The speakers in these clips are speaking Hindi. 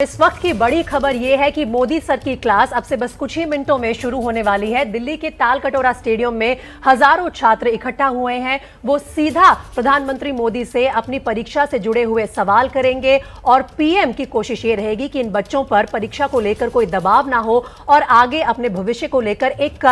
इस वक्त की बड़ी खबर यह है कि मोदी सर की क्लास अब से बस कुछ ही मिनटों में शुरू होने वाली है। दिल्ली के तालकटोरा स्टेडियम में हजारों छात्र इकट्ठा हुए हैं। वो सीधा प्रधानमंत्री मोदी से अपनी परीक्षा से जुड़े हुए सवाल करेंगे और पीएम की कोशिश ये रहेगी कि इन बच्चों पर परीक्षा को लेकर कोई दबाव ना हो और आगे अपने भविष्य को लेकर एक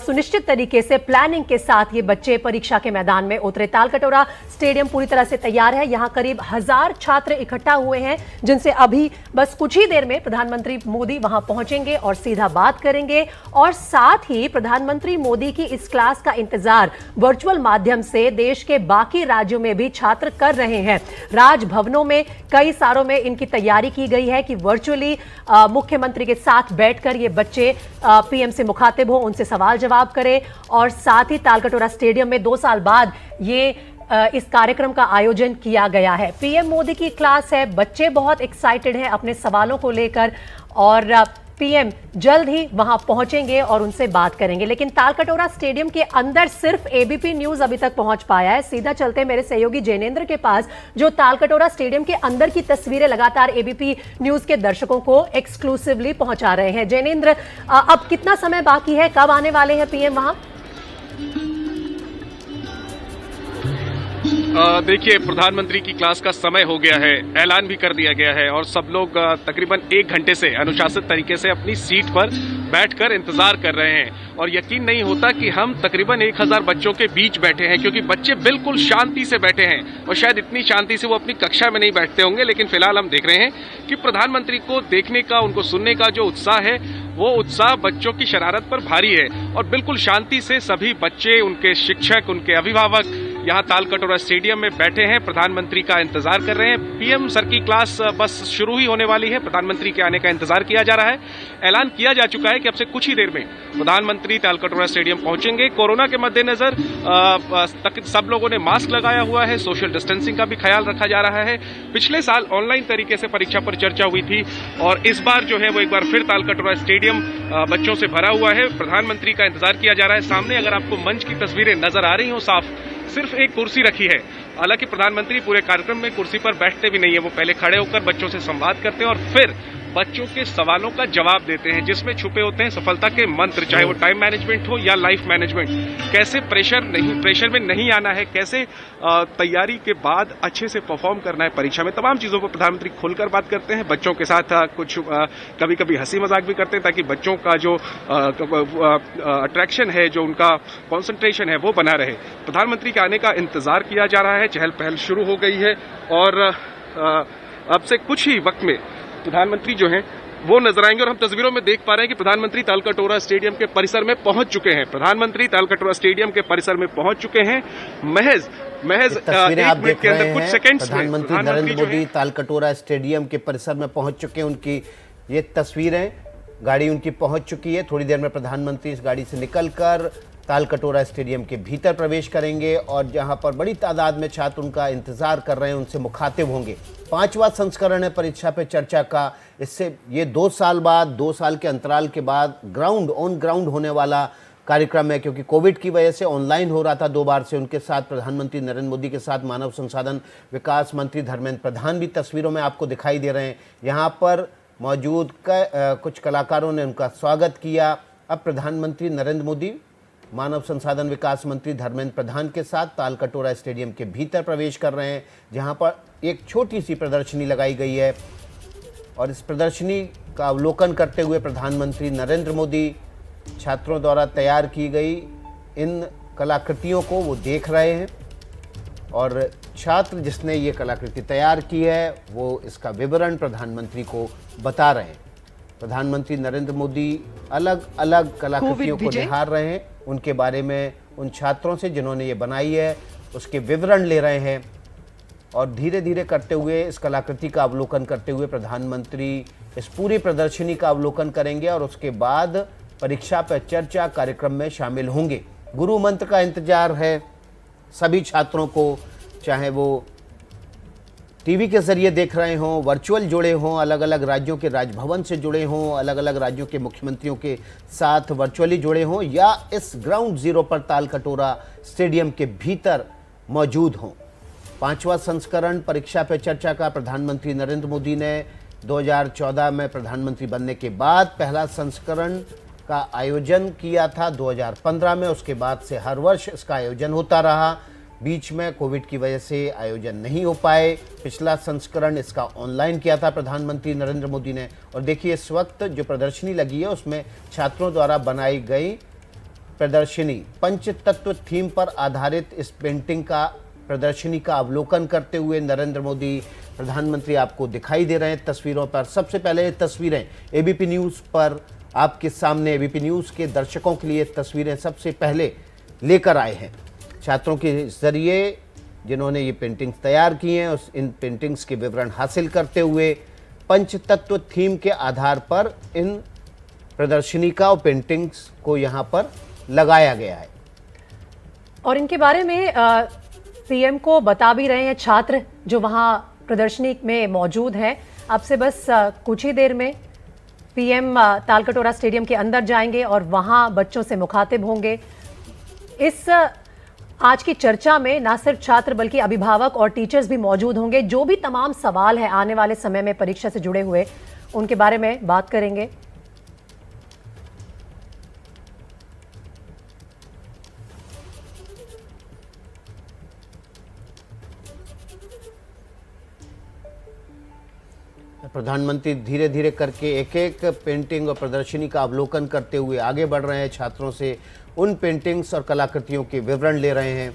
सुनिश्चित तरीके से प्लानिंग के साथ ये बच्चे परीक्षा के मैदान में उतरे। तालकटोरा स्टेडियम पूरी तरह से तैयार है। यहां करीब 1000 छात्र इकट्ठा हुए हैं, जिनसे अभी बस कुछ ही देर में प्रधानमंत्री मोदी वहां पहुंचेंगे और सीधा बात करेंगे। और साथ ही प्रधानमंत्री मोदी की इस क्लास का इंतजार वर्चुअल माध्यम से देश के बाकी राज्यों में भी छात्र कर रहे हैं। राजभवनों में कई सारों में इनकी तैयारी की गई है कि वर्चुअली मुख्यमंत्री के साथ बैठकर ये बच्चे पीएम से मुखातिब हो, उनसे सवाल जवाब करें। और साथ ही तालकटोरा स्टेडियम में 2 साल बाद ये इस कार्यक्रम का आयोजन किया गया है। पीएम मोदी की क्लास है, बच्चे बहुत एक्साइटेड हैं अपने सवालों को लेकर और पीएम जल्द ही वहां पहुंचेंगे और उनसे बात करेंगे। लेकिन तालकटोरा स्टेडियम के अंदर सिर्फ एबीपी न्यूज अभी तक पहुंच पाया है। सीधा चलते हैं मेरे सहयोगी जैनेंद्र के पास, जो तालकटोरा स्टेडियम के अंदर की तस्वीरें लगातार एबीपी न्यूज के दर्शकों को एक्सक्लूसिवली पहुंचा रहे हैं। जैनेंद्र, अब कितना समय बाकी है, कब आने वाले हैं पीएम वहां? देखिए, प्रधानमंत्री की क्लास का समय हो गया है, ऐलान भी कर दिया गया है और सब लोग तकरीबन 1 घंटे से अनुशासित तरीके से अपनी सीट पर बैठकर इंतजार कर रहे हैं। और यकीन नहीं होता कि हम तकरीबन 1000 बच्चों के बीच बैठे हैं, क्योंकि बच्चे बिल्कुल शांति से बैठे हैं और शायद इतनी शांति से वो अपनी कक्षा में नहीं बैठते होंगे। लेकिन फिलहाल हम देख रहे हैं कि प्रधानमंत्री को देखने का, उनको सुनने का जो उत्साह है, वो उत्साह बच्चों की शरारत पर भारी है। और बिल्कुल शांति से सभी बच्चे, उनके शिक्षक, उनके अभिभावक यहाँ तालकटोरा स्टेडियम में बैठे हैं, प्रधानमंत्री का इंतजार कर रहे हैं। पीएम सर की क्लास बस शुरू ही होने वाली है, प्रधानमंत्री के आने का इंतजार किया जा रहा है। ऐलान किया जा चुका है कि अब से कुछ ही देर में प्रधानमंत्री तालकटोरा स्टेडियम पहुंचेंगे। कोरोना के मद्देनजर सब लोगों ने मास्क लगाया हुआ है, सोशल डिस्टेंसिंग का भी ख्याल रखा जा रहा है। पिछले साल ऑनलाइन तरीके से परीक्षा पर चर्चा हुई थी और इस बार जो है वो एक बार फिर तालकटोरा स्टेडियम बच्चों से भरा हुआ है। प्रधानमंत्री का इंतजार किया जा रहा है। सामने अगर आपको मंच की तस्वीरें नजर आ रही हो साफ, सिर्फ एक कुर्सी रखी है। हालांकि प्रधानमंत्री पूरे कार्यक्रम में कुर्सी पर बैठते भी नहीं है, वो पहले खड़े होकर बच्चों से संवाद करते हैं और फिर बच्चों के सवालों का जवाब देते हैं, जिसमें छुपे होते हैं सफलता के मंत्र, चाहे वो टाइम मैनेजमेंट हो या लाइफ मैनेजमेंट। कैसे प्रेशर में नहीं आना है, कैसे तैयारी के बाद अच्छे से परफॉर्म करना है परीक्षा में, तमाम चीजों पर प्रधानमंत्री खुलकर बात करते हैं। बच्चों के साथ कुछ कभी कभी हंसी मजाक भी करते हैं, ताकि बच्चों का जो अट्रैक्शन है, जो उनका कॉन्सेंट्रेशन है, वो बना रहे। प्रधानमंत्री के आने का इंतजार किया जा रहा है। चहल पहल शुरू हो गई है और अब से कुछ ही वक्त में प्रधानमंत्री जो हैं वो नजर आएंगे। और हम तस्वीरों में देख पा रहे हैं कि प्रधानमंत्री तालकटोरा स्टेडियम के परिसर में पहुंच चुके हैं। प्रधानमंत्री तालकटोरा स्टेडियम के परिसर में पहुंच चुके हैं। महज आप देख रहे हैं, प्रधानमंत्री नरेंद्र मोदी तालकटोरा स्टेडियम के परिसर में पहुंच चुके हैं। उनकी ये तस्वीरें, गाड़ी उनकी पहुंच चुकी है। थोड़ी देर में प्रधानमंत्री इस गाड़ी से निकलकर तालकटोरा स्टेडियम के भीतर प्रवेश करेंगे और जहां पर बड़ी तादाद में छात्र उनका इंतजार कर रहे हैं, उनसे मुखातिब होंगे। 5वां संस्करण है परीक्षा पे चर्चा का। इससे ये 2 साल बाद, 2 साल के अंतराल के बाद ऑन ग्राउंड होने वाला कार्यक्रम है, क्योंकि कोविड की वजह से ऑनलाइन हो रहा था 2 बार से। उनके साथ प्रधानमंत्री नरेंद्र मोदी के साथ मानव संसाधन विकास मंत्री धर्मेंद्र प्रधान भी तस्वीरों में आपको दिखाई दे रहे हैं। यहाँ पर मौजूद कुछ कलाकारों ने उनका स्वागत किया। अब प्रधानमंत्री नरेंद्र मोदी मानव संसाधन विकास मंत्री धर्मेंद्र प्रधान के साथ तालकटोरा स्टेडियम के भीतर प्रवेश कर रहे हैं, जहां पर एक छोटी सी प्रदर्शनी लगाई गई है। और इस प्रदर्शनी का अवलोकन करते हुए प्रधानमंत्री नरेंद्र मोदी छात्रों द्वारा तैयार की गई इन कलाकृतियों को वो देख रहे हैं। और छात्र जिसने ये कलाकृति तैयार की है वो इसका विवरण प्रधानमंत्री को बता रहे हैं। प्रधानमंत्री नरेंद्र मोदी अलग अलग कलाकृतियों को निहार रहे हैं, उनके बारे में उन छात्रों से जिन्होंने ये बनाई है उसके विवरण ले रहे हैं। और धीरे धीरे करते हुए इस कलाकृति का अवलोकन करते हुए प्रधानमंत्री इस पूरी प्रदर्शनी का अवलोकन करेंगे और उसके बाद परीक्षा पर चर्चा कार्यक्रम में शामिल होंगे। गुरु मंत्र का इंतजार है सभी छात्रों को, चाहे वो टीवी के जरिए देख रहे हों, वर्चुअल जुड़े हों, अलग अलग राज्यों के राजभवन से जुड़े हों, अलग अलग राज्यों के मुख्यमंत्रियों के साथ वर्चुअली जुड़े हों, या इस ग्राउंड जीरो पर तालकटोरा स्टेडियम के भीतर मौजूद हों। 5वां संस्करण परीक्षा पे चर्चा का प्रधानमंत्री नरेंद्र मोदी ने 2014 में प्रधानमंत्री बनने के बाद पहला संस्करण का आयोजन किया था 2015 में। उसके बाद से हर वर्ष इसका आयोजन होता रहा। बीच में कोविड की वजह से आयोजन नहीं हो पाए। पिछला संस्करण इसका ऑनलाइन किया था प्रधानमंत्री नरेंद्र मोदी ने। और देखिए इस वक्त जो प्रदर्शनी लगी है उसमें छात्रों द्वारा बनाई गई प्रदर्शनी पंचतत्व थीम पर आधारित इस पेंटिंग का प्रदर्शनी का अवलोकन करते हुए नरेंद्र मोदी प्रधानमंत्री आपको दिखाई दे रहे हैं तस्वीरों पर। सबसे पहले ये तस्वीरें एबीपी न्यूज़ पर आपके सामने, एबीपी न्यूज़ के दर्शकों के लिए तस्वीरें सबसे पहले लेकर आए हैं। छात्रों के जरिए जिन्होंने ये पेंटिंग्स तैयार की हैं इन पेंटिंग्स के विवरण हासिल करते हुए पंचतत्व थीम के आधार पर इन प्रदर्शनी का और पेंटिंग्स को यहाँ पर लगाया गया है। और इनके बारे में सीएम को बता भी रहे हैं छात्र जो वहाँ प्रदर्शनी में मौजूद हैं। अब से बस कुछ ही देर में पीएम तालकटोरा स्टेडियम के अंदर जाएंगे और वहाँ बच्चों से मुखातिब होंगे। इस आज की चर्चा में ना सिर्फ छात्र बल्कि अभिभावक और टीचर्स भी मौजूद होंगे। जो भी तमाम सवाल हैं आने वाले समय में परीक्षा से जुड़े हुए, उनके बारे में बात करेंगे। प्रधानमंत्री धीरे धीरे करके एक एक पेंटिंग और प्रदर्शनी का अवलोकन करते हुए आगे बढ़ रहे हैं। छात्रों से उन पेंटिंग्स और कलाकृतियों के विवरण ले रहे हैं।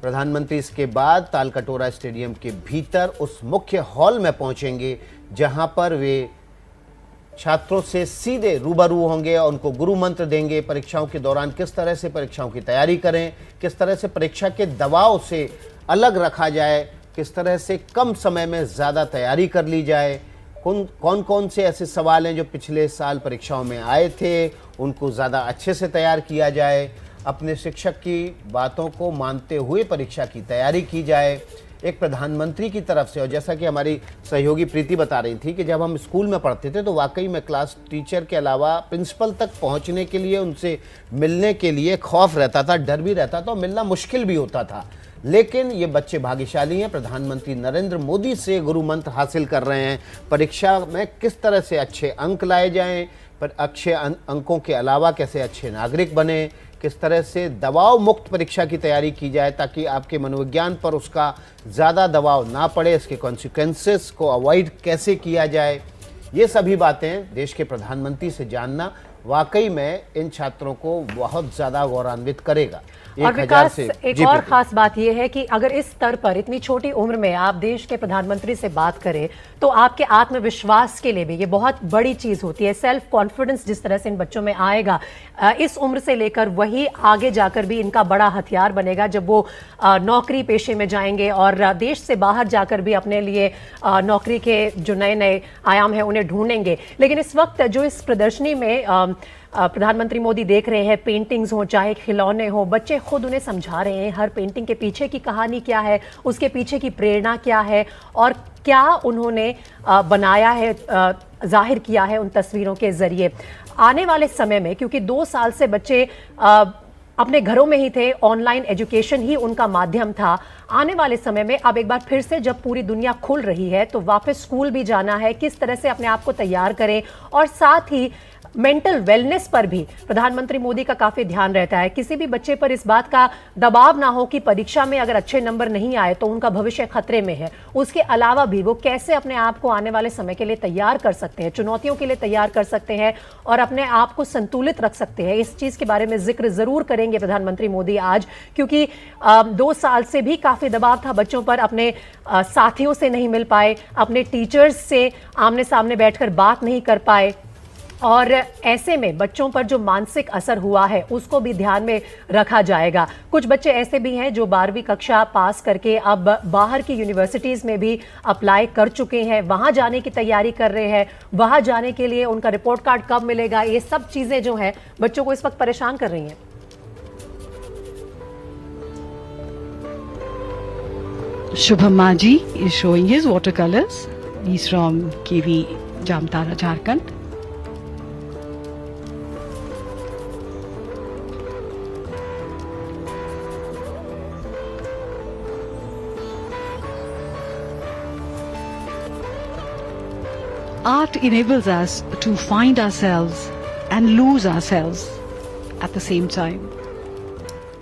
प्रधानमंत्री इसके बाद तालकटोरा स्टेडियम के भीतर उस मुख्य हॉल में पहुंचेंगे जहां पर वे छात्रों से सीधे रूबरू होंगे और उनको गुरु मंत्र देंगे। परीक्षाओं के दौरान किस तरह से परीक्षाओं की तैयारी करें, किस तरह से परीक्षा के दबाव से अलग रखा जाए, किस तरह से कम समय में ज़्यादा तैयारी कर ली जाए, कौन कौन से ऐसे सवाल हैं जो पिछले साल परीक्षाओं में आए थे उनको ज़्यादा अच्छे से तैयार किया जाए, अपने शिक्षक की बातों को मानते हुए परीक्षा की तैयारी की जाए एक प्रधानमंत्री की तरफ से। और जैसा कि हमारी सहयोगी प्रीति बता रही थी कि जब हम स्कूल में पढ़ते थे तो वाकई में क्लास टीचर के अलावा प्रिंसिपल तक पहुंचने के लिए, उनसे मिलने के लिए खौफ रहता था, डर भी रहता था और मिलना मुश्किल भी होता था। लेकिन ये बच्चे भाग्यशाली हैं, प्रधानमंत्री नरेंद्र मोदी से गुरु मंत्र हासिल कर रहे हैं। परीक्षा में किस तरह से अच्छे अंक लाए जाएं, पर अच्छे अंकों के अलावा कैसे अच्छे नागरिक बने, किस तरह से दबाव मुक्त परीक्षा की तैयारी की जाए ताकि आपके मनोविज्ञान पर उसका ज़्यादा दबाव ना पड़े, इसके कॉन्सिक्वेंसेस को अवॉइड कैसे किया जाए, ये सभी बातें देश के प्रधानमंत्री से जानना वाकई में इन छात्रों को बहुत ज़्यादा गौरवान्वित करेगा। और विकास, एक और खास बात यह है कि अगर इस स्तर पर इतनी छोटी उम्र में आप देश के प्रधानमंत्री से बात करें तो आपके आत्मविश्वास के लिए भी ये बहुत बड़ी चीज होती है। सेल्फ कॉन्फिडेंस जिस तरह से इन बच्चों में आएगा इस उम्र से लेकर वही आगे जाकर भी इनका बड़ा हथियार बनेगा जब वो नौकरी पेशे में जाएंगे और देश से बाहर जाकर भी अपने लिए नौकरी के जो नए नए आयाम हैं उन्हें ढूंढेंगे। लेकिन इस वक्त जो इस प्रदर्शनी में प्रधानमंत्री मोदी देख रहे हैं, पेंटिंग्स हो चाहे खिलौने हो, बच्चे खुद उन्हें समझा रहे हैं हर पेंटिंग के पीछे की कहानी क्या है, उसके पीछे की प्रेरणा क्या है और क्या उन्होंने बनाया है, जाहिर किया है उन तस्वीरों के जरिए। आने वाले समय में क्योंकि 2 साल से बच्चे अपने घरों में ही थे, ऑनलाइन एजुकेशन ही उनका माध्यम था, आने वाले समय में अब एक बार फिर से जब पूरी दुनिया खुल रही है तो वापस स्कूल भी जाना है, किस तरह से अपने आप को तैयार करें। और साथ ही मेंटल वेलनेस पर भी प्रधानमंत्री मोदी का काफी ध्यान रहता है। किसी भी बच्चे पर इस बात का दबाव ना हो कि परीक्षा में अगर अच्छे नंबर नहीं आए तो उनका भविष्य खतरे में है। उसके अलावा भी वो कैसे अपने आप को आने वाले समय के लिए तैयार कर सकते हैं, चुनौतियों के लिए तैयार कर सकते हैं और अपने आप को संतुलित रख सकते हैं। इस चीज के बारे में जिक्र जरूर करेंगे प्रधानमंत्री मोदी आज, क्योंकि 2 साल से भी काफी दबाव था बच्चों पर, अपने साथियों से नहीं मिल पाए, अपने टीचर्स से आमने सामने बैठकर बात नहीं कर पाए और ऐसे में बच्चों पर जो मानसिक असर हुआ है उसको भी ध्यान में रखा जाएगा। कुछ बच्चे ऐसे भी हैं जो 12वीं कक्षा पास करके अब बाहर की यूनिवर्सिटीज़ में भी अप्लाई कर चुके हैं, वहाँ जाने की तैयारी कर रहे हैं। वहाँ जाने के लिए उनका रिपोर्ट कार्ड कब मिलेगा, ये सब चीज़ें जो हैं बच्चों को इस वक्त परेशान कर रही हैं। Shubham Maji is showing his watercolors. He's from KV Jamtara, Jharkhand. art enables us to find ourselves and lose ourselves at the same time.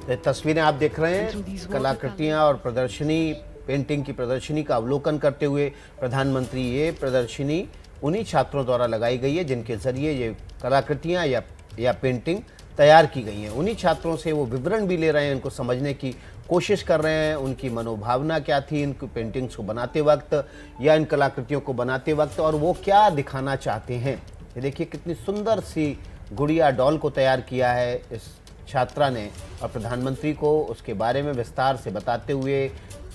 ये तस्वीरें आप देख रहे हैं, कलाकृतियां और प्रदर्शनी, पेंटिंग की प्रदर्शनी का अवलोकन करते हुए प्रधानमंत्री। ये प्रदर्शनी उन्हीं छात्रों द्वारा लगाई गई है जिनके जरिए ये कलाकृतियां या पेंटिंग तैयार की गई हैं। उन्हीं छात्रों से वो विवरण भी ले रहे हैं, उनको समझने की कोशिश कर रहे हैं, उनकी मनोभावना क्या थी इनकी पेंटिंग्स को बनाते वक्त या इन कलाकृतियों को बनाते वक्त, और वो क्या दिखाना चाहते हैं। ये देखिए कितनी सुंदर सी गुड़िया डॉल को तैयार किया है इस छात्रा ने, और प्रधानमंत्री को उसके बारे में विस्तार से बताते हुए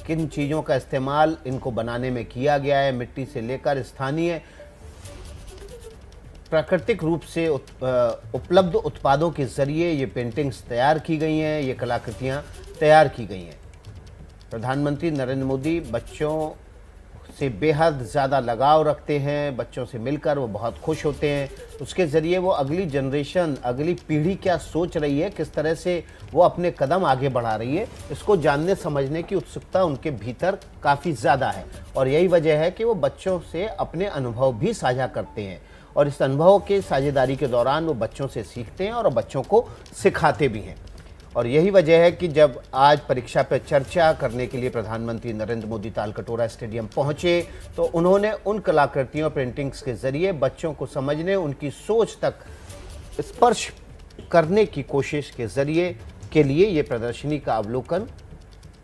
किन चीज़ों का इस्तेमाल इनको बनाने में किया गया है, मिट्टी से लेकर स्थानीय प्राकृतिक रूप से उपलब्ध उत्पादों के जरिए ये पेंटिंग्स तैयार की गई हैं, ये कलाकृतियाँ तैयार की गई हैं। प्रधानमंत्री नरेंद्र मोदी बच्चों से बेहद ज़्यादा लगाव रखते हैं, बच्चों से मिलकर वो बहुत खुश होते हैं। उसके ज़रिए वो अगली जनरेशन, अगली पीढ़ी क्या सोच रही है, किस तरह से वो अपने कदम आगे बढ़ा रही है, इसको जानने समझने की उत्सुकता उनके भीतर काफ़ी ज़्यादा है। और यही वजह है कि वो बच्चों से अपने अनुभव भी साझा करते हैं, और इस अनुभव के साझेदारी के दौरान वो बच्चों से सीखते हैं और बच्चों को सिखाते भी हैं। और यही वजह है कि जब आज परीक्षा पर चर्चा करने के लिए प्रधानमंत्री नरेंद्र मोदी तालकटोरा स्टेडियम पहुंचे, तो उन्होंने उन कलाकृतियों पेंटिंग्स के जरिए बच्चों को समझने, उनकी सोच तक स्पर्श करने की कोशिश के जरिए के लिए ये प्रदर्शनी का अवलोकन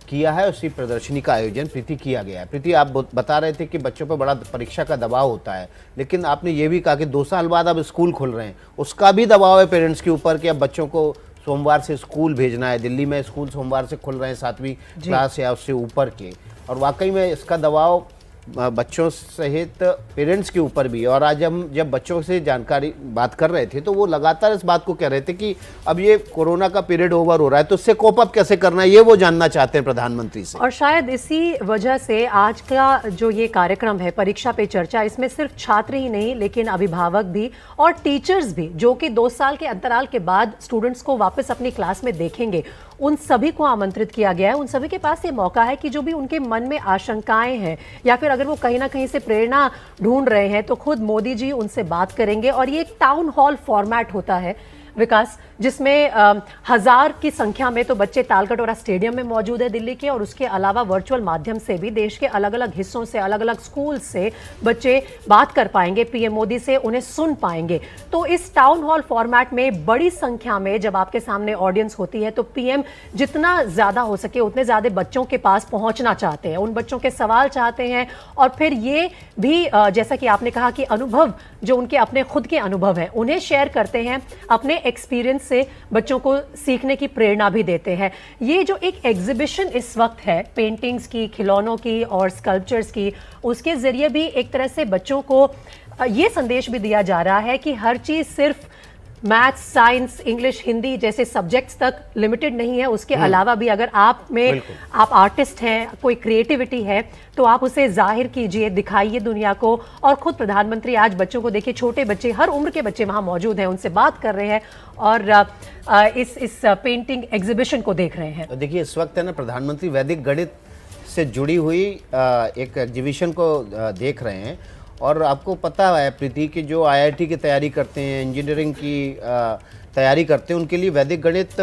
किया है। उसी प्रदर्शनी का आयोजन प्रीति किया गया है। प्रीति, आप बता रहे थे कि बच्चों पर बड़ा परीक्षा का दबाव होता है, लेकिन आपने ये भी कहा कि 2 साल बाद अब स्कूल खुल रहे हैं, उसका भी दबाव है पेरेंट्स के ऊपर कि अब बच्चों को सोमवार से स्कूल भेजना है। दिल्ली में स्कूल सोमवार से खुल रहे हैं, 7वीं क्लास या उससे ऊपर के, और वाकई में इसका दबाव बच्चों सहित पेरेंट्स के ऊपर भी। और आज हम जब बच्चों से जानकारी बात कर रहे थे तो वो लगातार इस बात को कह रहे थे कि अब ये कोरोना का पीरियड ओवर हो रहा है, तो उससे कोप अप कैसे करना है, ये वो जानना चाहते हैं प्रधानमंत्री से। और शायद इसी वजह से आज का जो ये कार्यक्रम है परीक्षा पे चर्चा, इसमें सिर्फ छात्र ही नहीं लेकिन अभिभावक भी और टीचर्स भी, जो कि 2 साल के अंतराल के बाद स्टूडेंट्स को वापस अपनी क्लास में देखेंगे, उन सभी को आमंत्रित किया गया है। उन सभी के पास ये मौका है कि जो भी उनके मन में आशंकाएं हैं या फिर अगर वो कहीं ना कहीं से प्रेरणा ढूंढ रहे हैं, तो खुद मोदी जी उनसे बात करेंगे। और ये एक टाउन हॉल फॉर्मेट होता है विकास, जिसमें 1000 की संख्या में तो बच्चे तालकटोरा स्टेडियम में मौजूद है दिल्ली के, और उसके अलावा वर्चुअल माध्यम से भी देश के अलग अलग हिस्सों से, अलग अलग स्कूल से बच्चे बात कर पाएंगे पीएम मोदी से, उन्हें सुन पाएंगे। तो इस टाउन हॉल फॉर्मेट में बड़ी संख्या में जब आपके सामने ऑडियंस होती है, तो पीएम जितना ज्यादा हो सके उतने ज्यादा बच्चों के पास पहुंचना चाहते हैं, उन बच्चों के सवाल चाहते हैं, और फिर ये भी जैसा कि आपने कहा कि अनुभव जो उनके अपने खुद के अनुभव हैं उन्हें शेयर करते हैं, अपने एक्सपीरियंस से बच्चों को सीखने की प्रेरणा भी देते हैं। ये जो एक एग्जीबिशन इस वक्त है पेंटिंग्स की, खिलौनों की और स्कल्पचर्स की, उसके जरिए भी एक तरह से बच्चों को ये संदेश भी दिया जा रहा है कि हर चीज सिर्फ मैथ्स, साइंस, इंग्लिश, हिंदी जैसे सब्जेक्ट्स तक लिमिटेड नहीं है। उसके अलावा भी अगर आप में आप आर्टिस्ट हैं, कोई क्रिएटिविटी है, तो आप उसे जाहिर कीजिए, दिखाइए दुनिया को। और खुद प्रधानमंत्री आज बच्चों को देखिए, छोटे बच्चे, हर उम्र के बच्चे वहां मौजूद हैं, उनसे बात कर रहे हैं और इस पेंटिंग एग्जीबिशन को देख रहे हैं। देखिए इस वक्त है ना, प्रधानमंत्री वैदिक गणित से जुड़ी हुई एक एग्जीबिशन को देख रहे हैं। और आपको पता है प्रीति कि जो आईआईटी की तैयारी करते हैं, इंजीनियरिंग की तैयारी करते हैं, उनके लिए वैदिक गणित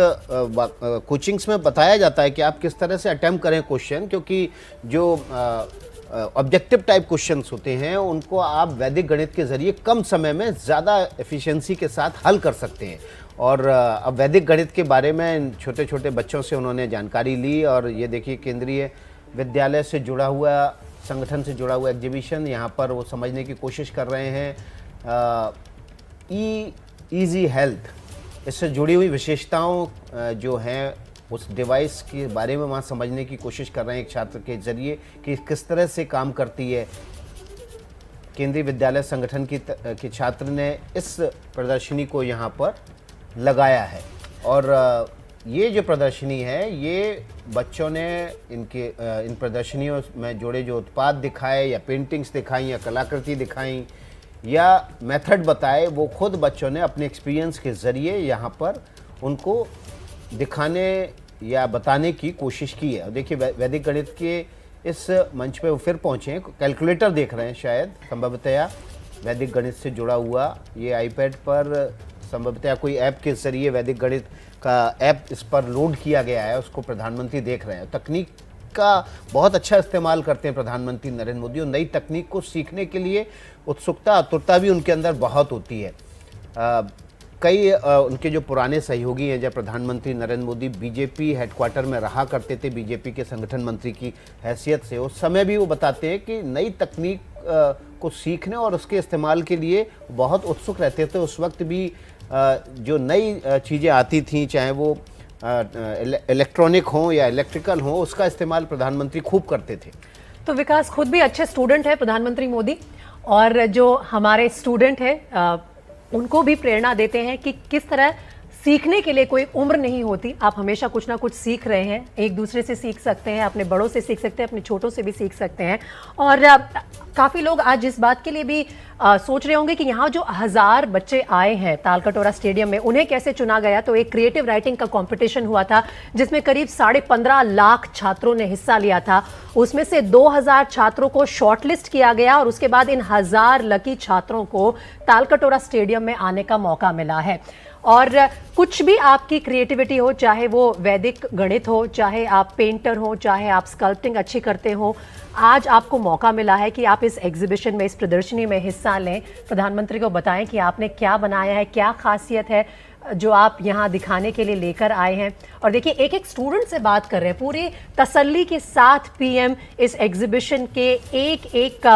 कोचिंग्स में बताया जाता है कि आप किस तरह से अटेम्प्ट करें क्वेश्चन, क्योंकि जो ऑब्जेक्टिव टाइप क्वेश्चंस होते हैं उनको आप वैदिक गणित के जरिए कम समय में ज़्यादा एफिशिएंसी के साथ हल कर सकते हैं। और अब वैदिक गणित के बारे में छोटे छोटे बच्चों से उन्होंने जानकारी ली। और ये देखिए केंद्रीय विद्यालय से जुड़ा हुआ, संगठन से जुड़ा हुआ एग्जीबिशन, यहाँ पर वो समझने की कोशिश कर रहे हैं ईजी हेल्थ, इससे जुड़ी हुई विशेषताओं जो हैं उस डिवाइस के बारे में वहाँ समझने की कोशिश कर रहे हैं एक छात्र के जरिए कि किस तरह से काम करती है। केंद्रीय विद्यालय संगठन के छात्र ने इस प्रदर्शनी को यहाँ पर लगाया है। और ये जो प्रदर्शनी है, ये बच्चों ने इन प्रदर्शनियों में जोड़े जो उत्पाद दिखाए या पेंटिंग्स दिखाई या कलाकृति दिखाई या मेथड बताए, वो खुद बच्चों ने अपने एक्सपीरियंस के ज़रिए यहाँ पर उनको दिखाने या बताने की कोशिश की है। देखिए वैदिक गणित के इस मंच पे वो फिर पहुँचे हैं, कैलकुलेटर देख रहे हैं शायद संभवतया, वैदिक गणित से जुड़ा हुआ। ये आईपैड पर संभवतः कोई ऐप के जरिए वैदिक गणित का ऐप इस पर लोड किया गया है, उसको प्रधानमंत्री देख रहे हैं। तकनीक का बहुत अच्छा इस्तेमाल करते हैं प्रधानमंत्री नरेंद्र मोदी, और नई तकनीक को सीखने के लिए उत्सुकता आतुरता भी उनके अंदर बहुत होती है। कई उनके जो पुराने सहयोगी हैं, जब प्रधानमंत्री नरेंद्र मोदी बीजेपी हेडक्वार्टर में रहा करते थे बीजेपी के संगठन मंत्री की हैसियत से, उस समय भी वो बताते हैं कि नई तकनीक को सीखने और उसके इस्तेमाल के लिए बहुत उत्सुक रहते थे। उस वक्त भी जो नई चीज़ें आती थीं, चाहे वो इलेक्ट्रॉनिक हो या इलेक्ट्रिकल हो, उसका इस्तेमाल प्रधानमंत्री खूब करते थे। तो विकास खुद भी अच्छे स्टूडेंट है प्रधानमंत्री मोदी, और जो हमारे स्टूडेंट है उनको भी प्रेरणा देते हैं कि किस तरह सीखने के लिए कोई उम्र नहीं होती। आप हमेशा कुछ ना कुछ सीख रहे हैं, एक दूसरे से सीख सकते हैं, अपने बड़ों से सीख सकते हैं, अपने छोटों से भी सीख सकते हैं। और काफ़ी लोग आज इस बात के लिए भी सोच रहे होंगे कि यहाँ जो 1000 बच्चे आए हैं तालकटोरा स्टेडियम में, उन्हें कैसे चुना गया। तो एक क्रिएटिव राइटिंग का कंपटीशन हुआ था जिसमें करीब 15.5 लाख छात्रों ने हिस्सा लिया था। उसमें से 2000 छात्रों को शॉर्टलिस्ट किया गया और उसके बाद इन 1000 लकी छात्रों को तालकटोरा स्टेडियम में आने का मौका मिला है। और कुछ भी आपकी क्रिएटिविटी हो, चाहे वो वैदिक गणित हो, चाहे आप पेंटर हो, चाहे आप स्कल्पटिंग अच्छी करते हो, आज आपको मौका मिला है कि आप इस एग्जीबिशन में, इस प्रदर्शनी में हिस्सा लें। प्रधानमंत्री को बताएं कि आपने क्या बनाया है, क्या खासियत है जो आप यहाँ दिखाने के लिए लेकर आए हैं। और देखिए, एक एक स्टूडेंट से बात कर रहे हैं, पूरी तसल्ली के साथ पीएम इस एग्जीबिशन के एक एक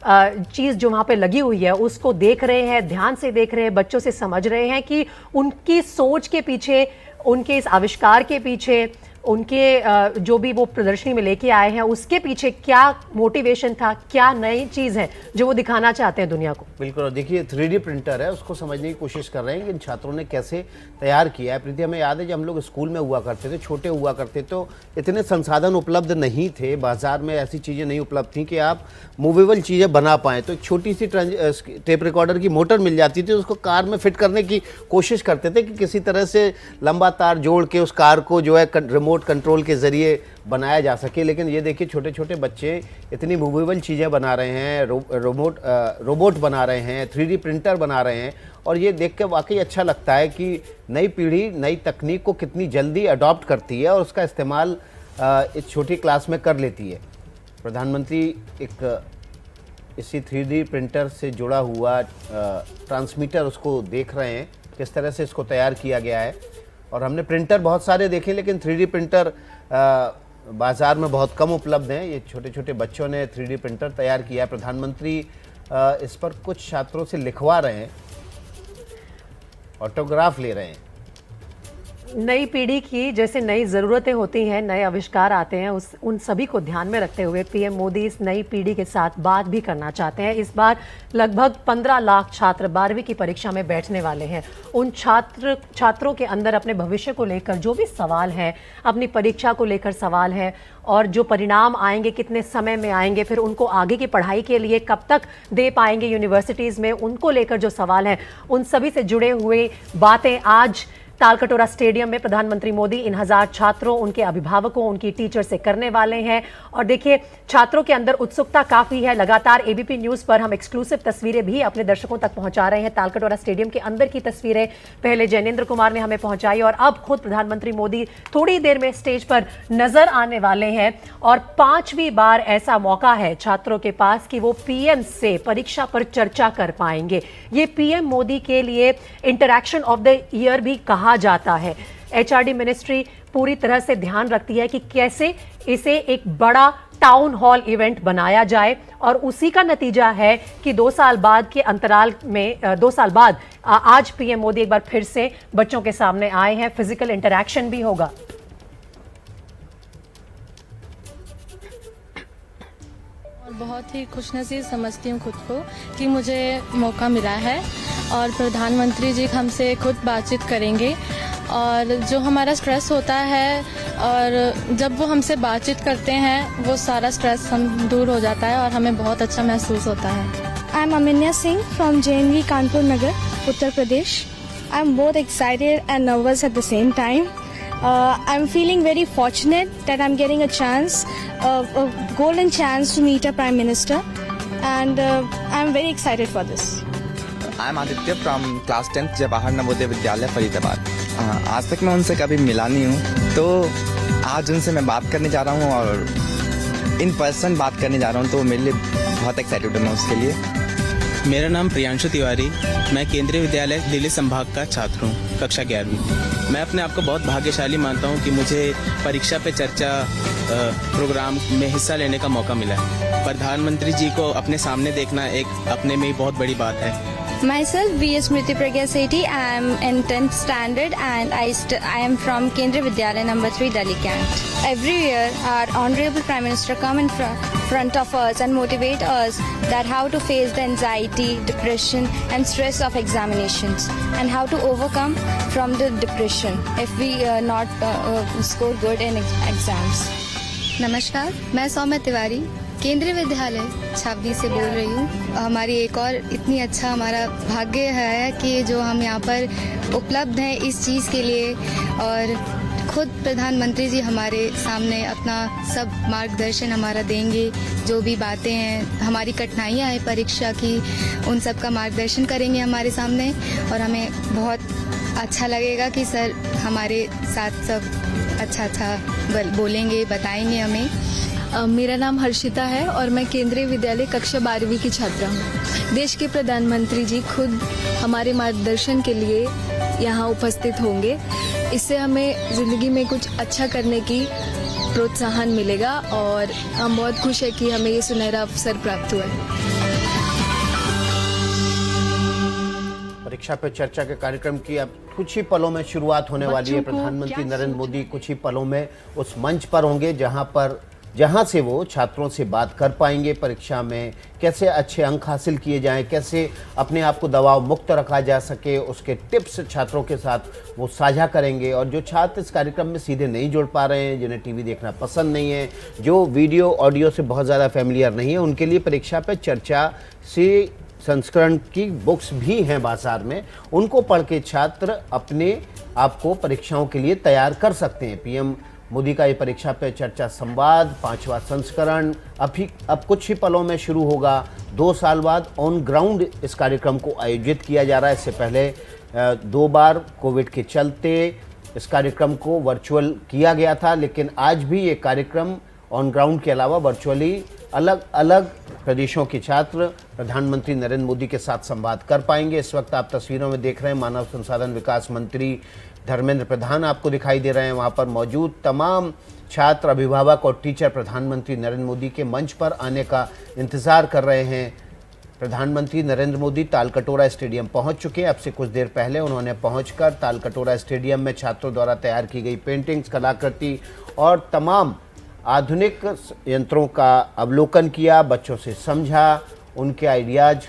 चीज़ जो वहाँ पे लगी हुई है उसको देख रहे हैं, ध्यान से देख रहे हैं, बच्चों से समझ रहे हैं कि उनकी सोच के पीछे, उनके इस आविष्कार के पीछे, उनके जो भी वो प्रदर्शनी में लेके आए हैं उसके पीछे क्या मोटिवेशन था, क्या नई चीज़ है जो वो दिखाना चाहते हैं दुनिया को। बिल्कुल। और देखिए 3D प्रिंटर है, उसको समझने की कोशिश कर रहे हैं कि इन छात्रों ने कैसे तैयार किया है। प्रीति, हमें याद है जब हम लोग स्कूल में हुआ करते थे, छोटे हुआ करते, तो इतने संसाधन उपलब्ध नहीं थे, बाजार में ऐसी चीज़ें नहीं उपलब्ध थी कि आप मूवेबल चीज़ें बना पाएँ। तो एक छोटी सी टेप रिकॉर्डर की मोटर मिल जाती थी, उसको कार में फिट करने की कोशिश करते थे कि किसी तरह से लंबा तार जोड़ के उस कार को जो है रिमोट कंट्रोल के जरिए बनाया जा सके। लेकिन ये देखिए, छोटे छोटे बच्चे इतनी मूवेबल चीज़ें बना रहे हैं, रोबोट बना रहे हैं, 3D प्रिंटर बना रहे हैं, और ये देख के वाकई अच्छा लगता है कि नई पीढ़ी नई तकनीक को कितनी जल्दी अडॉप्ट करती है और उसका इस्तेमाल इस छोटी क्लास में कर लेती है। प्रधानमंत्री एक इसी 3D प्रिंटर से जुड़ा हुआ ट्रांसमीटर उसको देख रहे हैं, किस तरह से इसको तैयार किया गया है। और हमने प्रिंटर बहुत सारे देखे, लेकिन 3D प्रिंटर बाज़ार में बहुत कम उपलब्ध हैं। ये छोटे छोटे बच्चों ने 3D प्रिंटर तैयार किया है। प्रधानमंत्री इस पर कुछ छात्रों से लिखवा रहे हैं, ऑटोग्राफ ले रहे हैं। नई पीढ़ी की जैसे नई ज़रूरतें होती हैं, नए आविष्कार आते हैं, उन सभी को ध्यान में रखते हुए पीएम मोदी इस नई पीढ़ी के साथ बात भी करना चाहते हैं। इस बार लगभग 15 लाख छात्र 12वीं की परीक्षा में बैठने वाले हैं। उन छात्रों के अंदर अपने भविष्य को लेकर जो भी सवाल हैं, अपनी परीक्षा को लेकर सवाल हैं, और जो परिणाम आएंगे कितने समय में आएंगे, फिर उनको आगे की पढ़ाई के लिए कब तक दे पाएंगे यूनिवर्सिटीज़ में, उनको लेकर जो सवाल हैं, उन सभी से जुड़े हुए बातें आज तालकटोरा स्टेडियम में प्रधानमंत्री मोदी इन 1000 छात्रों, उनके अभिभावकों, उनकी टीचर से करने वाले हैं। और देखिए, छात्रों के अंदर उत्सुकता काफी है। लगातार एबीपी न्यूज पर हम एक्सक्लूसिव तस्वीरें भी अपने दर्शकों तक पहुंचा रहे हैं। तालकटोरा स्टेडियम के अंदर की तस्वीरें पहले जैनेंद्र कुमार ने हमें पहुंचाई, और अब खुद प्रधानमंत्री मोदी थोड़ी देर में स्टेज पर नजर आने वाले हैं। और 5वीं बार ऐसा मौका है छात्रों के पास कि वो पीएम से परीक्षा पर चर्चा कर पाएंगे। ये पीएम मोदी के लिए इंटरैक्शन ऑफ द ईयर भी कहा जाता है। एचआरडी मिनिस्ट्री पूरी तरह से ध्यान रखती है कि कैसे इसे एक बड़ा टाउन हॉल इवेंट बनाया जाए, और उसी का नतीजा है कि 2 साल बाद के अंतराल में 2 साल बाद आज पीएम मोदी एक बार फिर से बच्चों के सामने आए हैं। फिजिकल इंटरैक्शन भी होगा। बहुत ही खुशनसीब समझती हूँ खुद को कि मुझे मौका मिला है, और प्रधानमंत्री जी हमसे खुद बातचीत करेंगे, और जो हमारा स्ट्रेस होता है, और जब वो हमसे बातचीत करते हैं वो सारा स्ट्रेस हम दूर हो जाता है और हमें बहुत अच्छा महसूस होता है। I am Aminya Singh from JNV Kanpur Nagar, Uttar Pradesh. I am both excited and nervous at the same time. I'm feeling very fortunate that I'm getting a chance, a golden chance to meet a Prime Minister. and I'm very excited for this. I am Aditya from class 10th Jawahar Navodaya Vidyalaya Faridabad. आज तक मैं उनसे कभी मिला नहीं हूँ, तो आज उनसे मैं बात करने जा रहा हूँ और इन पर्सन बात करने जा रहा हूँ, तो मेरे लिए बहुत एक्साइटेड हूँ मैं उसके लिए। मेरा नाम प्रियांशु तिवारी, मैं केंद्रीय विद्यालय दिल्ली संभाग का छात्र हूँ, कक्षा 11वीं। मैं अपने आप को बहुत भाग्यशाली मानता हूँ कि मुझे परीक्षा पे चर्चा प्रोग्राम में हिस्सा लेने का मौका मिला है। प्रधानमंत्री जी को अपने सामने देखना एक अपने में ही बहुत बड़ी बात है। Myself, V. Smriti Pragya Sethi. I am in 10th standard and I am from Kendriya Vidyalaya number 3, Delhi Cant. Every year, our Honorable Prime Minister come in front of us and motivate us that how to face the anxiety, depression and stress of examinations and how to overcome from the depression if we not score good in exams. नमस्कार, मैं सौम्या तिवारी केंद्रीय विद्यालय छावनी से बोल रही हूँ। हमारी एक और इतनी अच्छा हमारा भाग्य है कि जो हम यहाँ पर उपलब्ध हैं इस चीज़ के लिए, और खुद प्रधानमंत्री जी हमारे सामने अपना सब मार्गदर्शन हमारा देंगे। जो भी बातें हैं, हमारी कठिनाइयाँ हैं परीक्षा की, उन सब का मार्गदर्शन करेंगे हमारे सामने, और हमें बहुत अच्छा लगेगा कि सर हमारे साथ सब अच्छा बोलेंगे, बताएंगे हमें। मेरा नाम हर्षिता है और मैं केंद्रीय विद्यालय कक्षा 12वीं की छात्रा हूँ। देश के प्रधानमंत्री जी खुद हमारे मार्गदर्शन के लिए यहाँ उपस्थित होंगे। इससे हमें ज़िंदगी में कुछ अच्छा करने की प्रोत्साहन मिलेगा और हम बहुत खुश हैं कि हमें ये सुनहरा अवसर प्राप्त हुआ है। परीक्षा पे चर्चा के कार्यक्रम की अब कुछ ही पलों में शुरुआत होने वाली है। प्रधानमंत्री नरेंद्र मोदी कुछ ही पलों में उस मंच पर होंगे जहां से वो छात्रों से बात कर पाएंगे। परीक्षा में कैसे अच्छे अंक हासिल किए जाएं, कैसे अपने आप को दबाव मुक्त रखा जा सके, उसके टिप्स छात्रों के साथ वो साझा करेंगे। और जो छात्र इस कार्यक्रम में सीधे नहीं जुड़ पा रहे हैं, जिन्हें टीवी देखना पसंद नहीं है, जो वीडियो ऑडियो से बहुत ज़्यादा फैमिलियर नहीं है, उनके लिए परीक्षा पे चर्चा से संस्करण की बुक्स भी हैं बाजार में। उनको पढ़ के छात्र अपने आप को परीक्षाओं के लिए तैयार कर सकते हैं। पीएम मोदी का ये परीक्षा पे चर्चा संवाद 5वां संस्करण अब कुछ ही पलों में शुरू होगा। 2 साल बाद ऑन ग्राउंड इस कार्यक्रम को आयोजित किया जा रहा है। इससे पहले 2 बार कोविड के चलते इस कार्यक्रम को वर्चुअल किया गया था, लेकिन आज भी ये कार्यक्रम ऑन ग्राउंड के अलावा वर्चुअली अलग अलग प्रदेशों के छात्र प्रधानमंत्री नरेंद्र मोदी के साथ संवाद कर पाएंगे। इस वक्त आप तस्वीरों में देख रहे हैं मानव संसाधन विकास मंत्री धर्मेंद्र प्रधान आपको दिखाई दे रहे हैं। वहाँ पर मौजूद तमाम छात्र, अभिभावक और टीचर प्रधानमंत्री नरेंद्र मोदी के मंच पर आने का इंतज़ार कर रहे हैं। प्रधानमंत्री नरेंद्र मोदी तालकटोरा स्टेडियम पहुंच चुके हैं। अब से कुछ देर पहले उन्होंने पहुंचकर तालकटोरा स्टेडियम में छात्रों द्वारा तैयार की गई पेंटिंग्स, कलाकृति और तमाम आधुनिक यंत्रों का अवलोकन किया, बच्चों से समझा, उनके आइडियाज़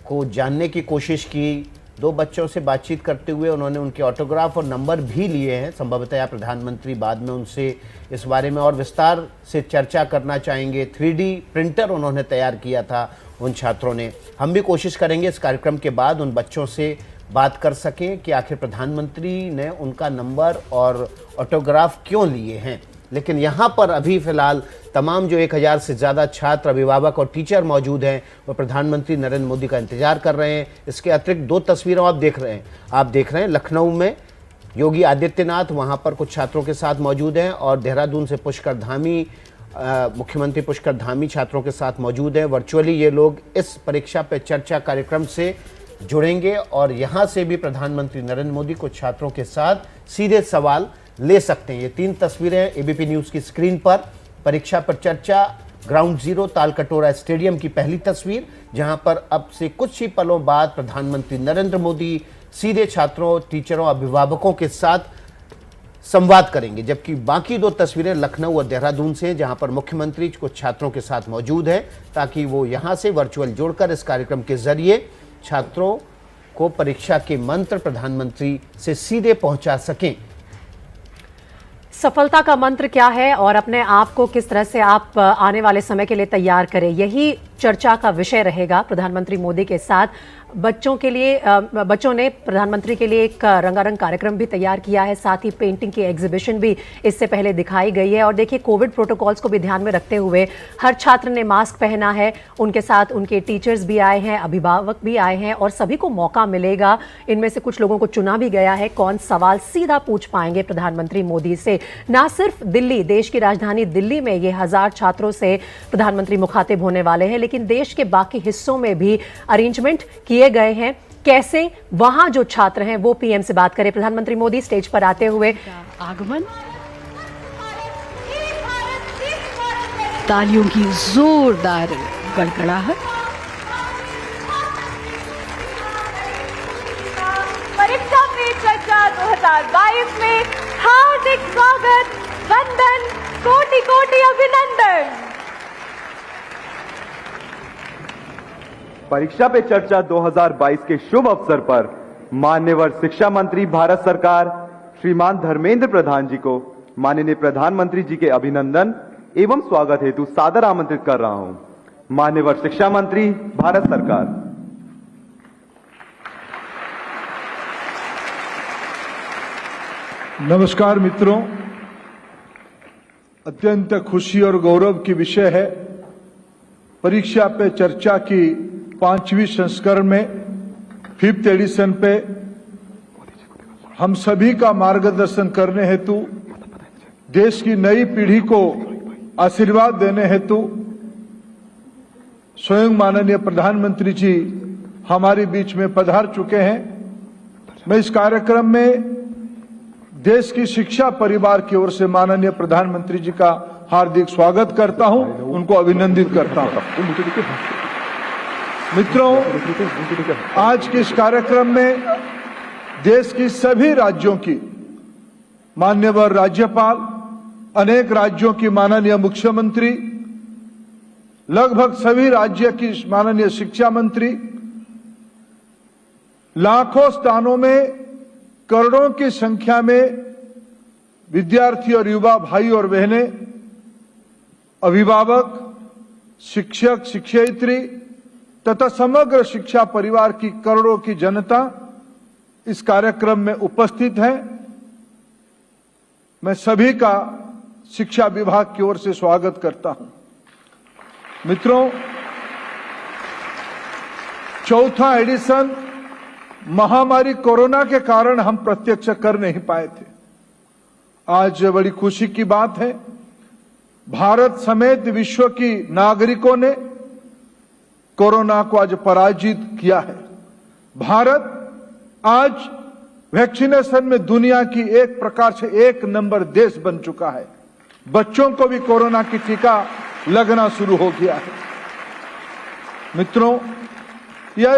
को जानने की कोशिश की। 2 बच्चों से बातचीत करते हुए उन्होंने उनके ऑटोग्राफ और नंबर भी लिए हैं। संभवतः प्रधानमंत्री बाद में उनसे इस बारे में और विस्तार से चर्चा करना चाहेंगे। 3D प्रिंटर उन्होंने तैयार किया था उन छात्रों ने। हम भी कोशिश करेंगे इस कार्यक्रम के बाद उन बच्चों से बात कर सकें कि आखिर प्रधानमंत्री ने उनका नंबर और ऑटोग्राफ क्यों लिए हैं। लेकिन यहाँ पर अभी फ़िलहाल तमाम जो 1000 से ज़्यादा छात्र, अभिभावक और टीचर मौजूद हैं, वो प्रधानमंत्री नरेंद्र मोदी का इंतजार कर रहे हैं। इसके अतिरिक्त 2 तस्वीरें आप देख रहे हैं लखनऊ में योगी आदित्यनाथ वहाँ पर कुछ छात्रों के साथ मौजूद हैं, और देहरादून से पुष्कर धामी, मुख्यमंत्री पुष्कर धामी छात्रों के साथ मौजूद हैं। वर्चुअली ये लोग इस परीक्षा पे चर्चा कार्यक्रम से जुड़ेंगे और यहाँ से भी प्रधानमंत्री नरेंद्र मोदी कुछ छात्रों के साथ सीधे सवाल ले सकते हैं। ये 3 तस्वीरें एबीपी न्यूज़ की स्क्रीन पर। परीक्षा पर चर्चा ग्राउंड जीरो तालकटोरा स्टेडियम की पहली तस्वीर, जहां पर अब से कुछ ही पलों बाद प्रधानमंत्री नरेंद्र मोदी सीधे छात्रों, टीचरों, अभिभावकों के साथ संवाद करेंगे। जबकि बाकी 2 तस्वीरें लखनऊ और देहरादून से, जहां पर मुख्यमंत्री कुछ छात्रों के साथ मौजूद हैं, ताकि वो यहां से वर्चुअल जोड़कर इस कार्यक्रम के जरिए छात्रों को परीक्षा के मंत्र प्रधानमंत्री से सीधे पहुंचा सकें। सफलता का मंत्र क्या है और अपने आप को किस तरह से आप आने वाले समय के लिए तैयार करें, यही चर्चा का विषय रहेगा प्रधानमंत्री मोदी के साथ। बच्चों ने प्रधानमंत्री के लिए एक रंगारंग कार्यक्रम भी तैयार किया है, साथ ही पेंटिंग की एग्जीबिशन भी इससे पहले दिखाई गई है। और देखिए, कोविड प्रोटोकॉल्स को भी ध्यान में रखते हुए हर छात्र ने मास्क पहना है, उनके साथ उनके टीचर्स भी आए हैं, अभिभावक भी आए हैं और सभी को मौका मिलेगा। इनमें से कुछ लोगों को चुना भी गया है कौन सवाल सीधा पूछ पाएंगे प्रधानमंत्री मोदी से। ना सिर्फ दिल्ली, देश की राजधानी दिल्ली में ये 1000 छात्रों से प्रधानमंत्री मुखातिब होने वाले हैं, लेकिन देश के बाकी हिस्सों में भी अरेंजमेंट किए गए हैं। कैसे वहां जो छात्र हैं वो पीएम से बात करें। प्रधानमंत्री मोदी स्टेज पर आते हुए आगमन, तालियों की जोरदार गड़गड़ाहट। परीक्षा पे चर्चा 2022 में हार्दिक स्वागत, वंदन, कोटि कोटि अभिनंदन। परीक्षा पे चर्चा 2022 के शुभ अवसर पर माननीय शिक्षा मंत्री भारत सरकार श्रीमान धर्मेंद्र प्रधान जी को माननीय प्रधानमंत्री जी के अभिनंदन एवं स्वागत हेतु सादर आमंत्रित कर रहा हूं। माननीय शिक्षा मंत्री भारत सरकार। नमस्कार मित्रों, अत्यंत खुशी और गौरव की विषय है परीक्षा पे चर्चा की 5वीं संस्करण में 5th एडिशन पे हम सभी का मार्गदर्शन करने हेतु, देश की नई पीढ़ी को आशीर्वाद देने हेतु स्वयं माननीय प्रधानमंत्री जी हमारे बीच में पधार चुके हैं। मैं इस कार्यक्रम में देश की शिक्षा परिवार की ओर से माननीय प्रधानमंत्री जी का हार्दिक स्वागत करता हूं, उनको अभिनंदित करता हूं। मित्रों, आज के इस कार्यक्रम में देश की सभी राज्यों की माननीय राज्यपाल, अनेक राज्यों की माननीय मुख्यमंत्री, लगभग सभी राज्य की माननीय शिक्षा मंत्री, लाखों स्थानों में करोड़ों की संख्या में विद्यार्थी और युवा भाई और बहनें, अभिभावक, शिक्षक, शिक्षयित्री तथा समग्र शिक्षा परिवार की करोड़ों की जनता इस कार्यक्रम में उपस्थित है। मैं सभी का शिक्षा विभाग की ओर से स्वागत करता हूं। मित्रों, चौथा एडिशन महामारी कोरोना के कारण हम प्रत्यक्ष कर नहीं पाए थे। आज बड़ी खुशी की बात है, भारत समेत विश्व की नागरिकों ने कोरोना को आज पराजित किया है। भारत आज वैक्सीनेशन में दुनिया की एक प्रकार से 1 नंबर देश बन चुका है। बच्चों को भी कोरोना की टीका लगना शुरू हो गया है। मित्रों, यह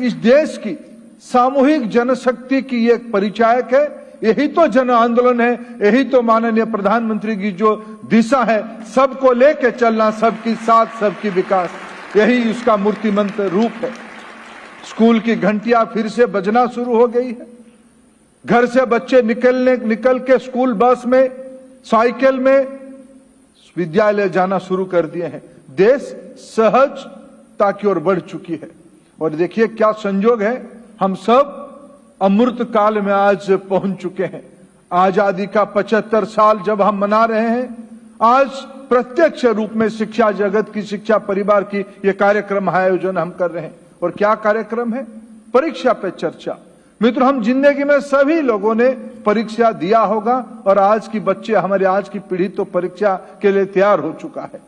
इस देश की सामूहिक जनशक्ति की एक परिचायक है। यही तो जन आंदोलन है, यही तो माननीय प्रधानमंत्री की जो दिशा है, सबको लेके चलना, सबकी साथ सबकी विकास, यही उसका मूर्तिमंत रूप है। स्कूल की घंटियां फिर से बजना शुरू हो गई है। घर से बच्चे निकल के स्कूल बस में, साइकिल में विद्यालय जाना शुरू कर दिए हैं। देश सहजता की ओर बढ़ चुकी है। और देखिए क्या संजोग है, हम सब अमृत काल में आज पहुंच चुके हैं। आजादी का 75 साल जब हम मना रहे हैं, आज प्रत्यक्ष रूप में शिक्षा जगत की, शिक्षा परिवार की ये कार्यक्रम आयोजन हम कर रहे हैं। और क्या कार्यक्रम है? परीक्षा पे चर्चा। मित्रों, हम जिंदगी में सभी लोगों ने परीक्षा दिया होगा और आज की बच्चे, हमारे आज की पीढ़ी तो परीक्षा के लिए तैयार हो चुका है।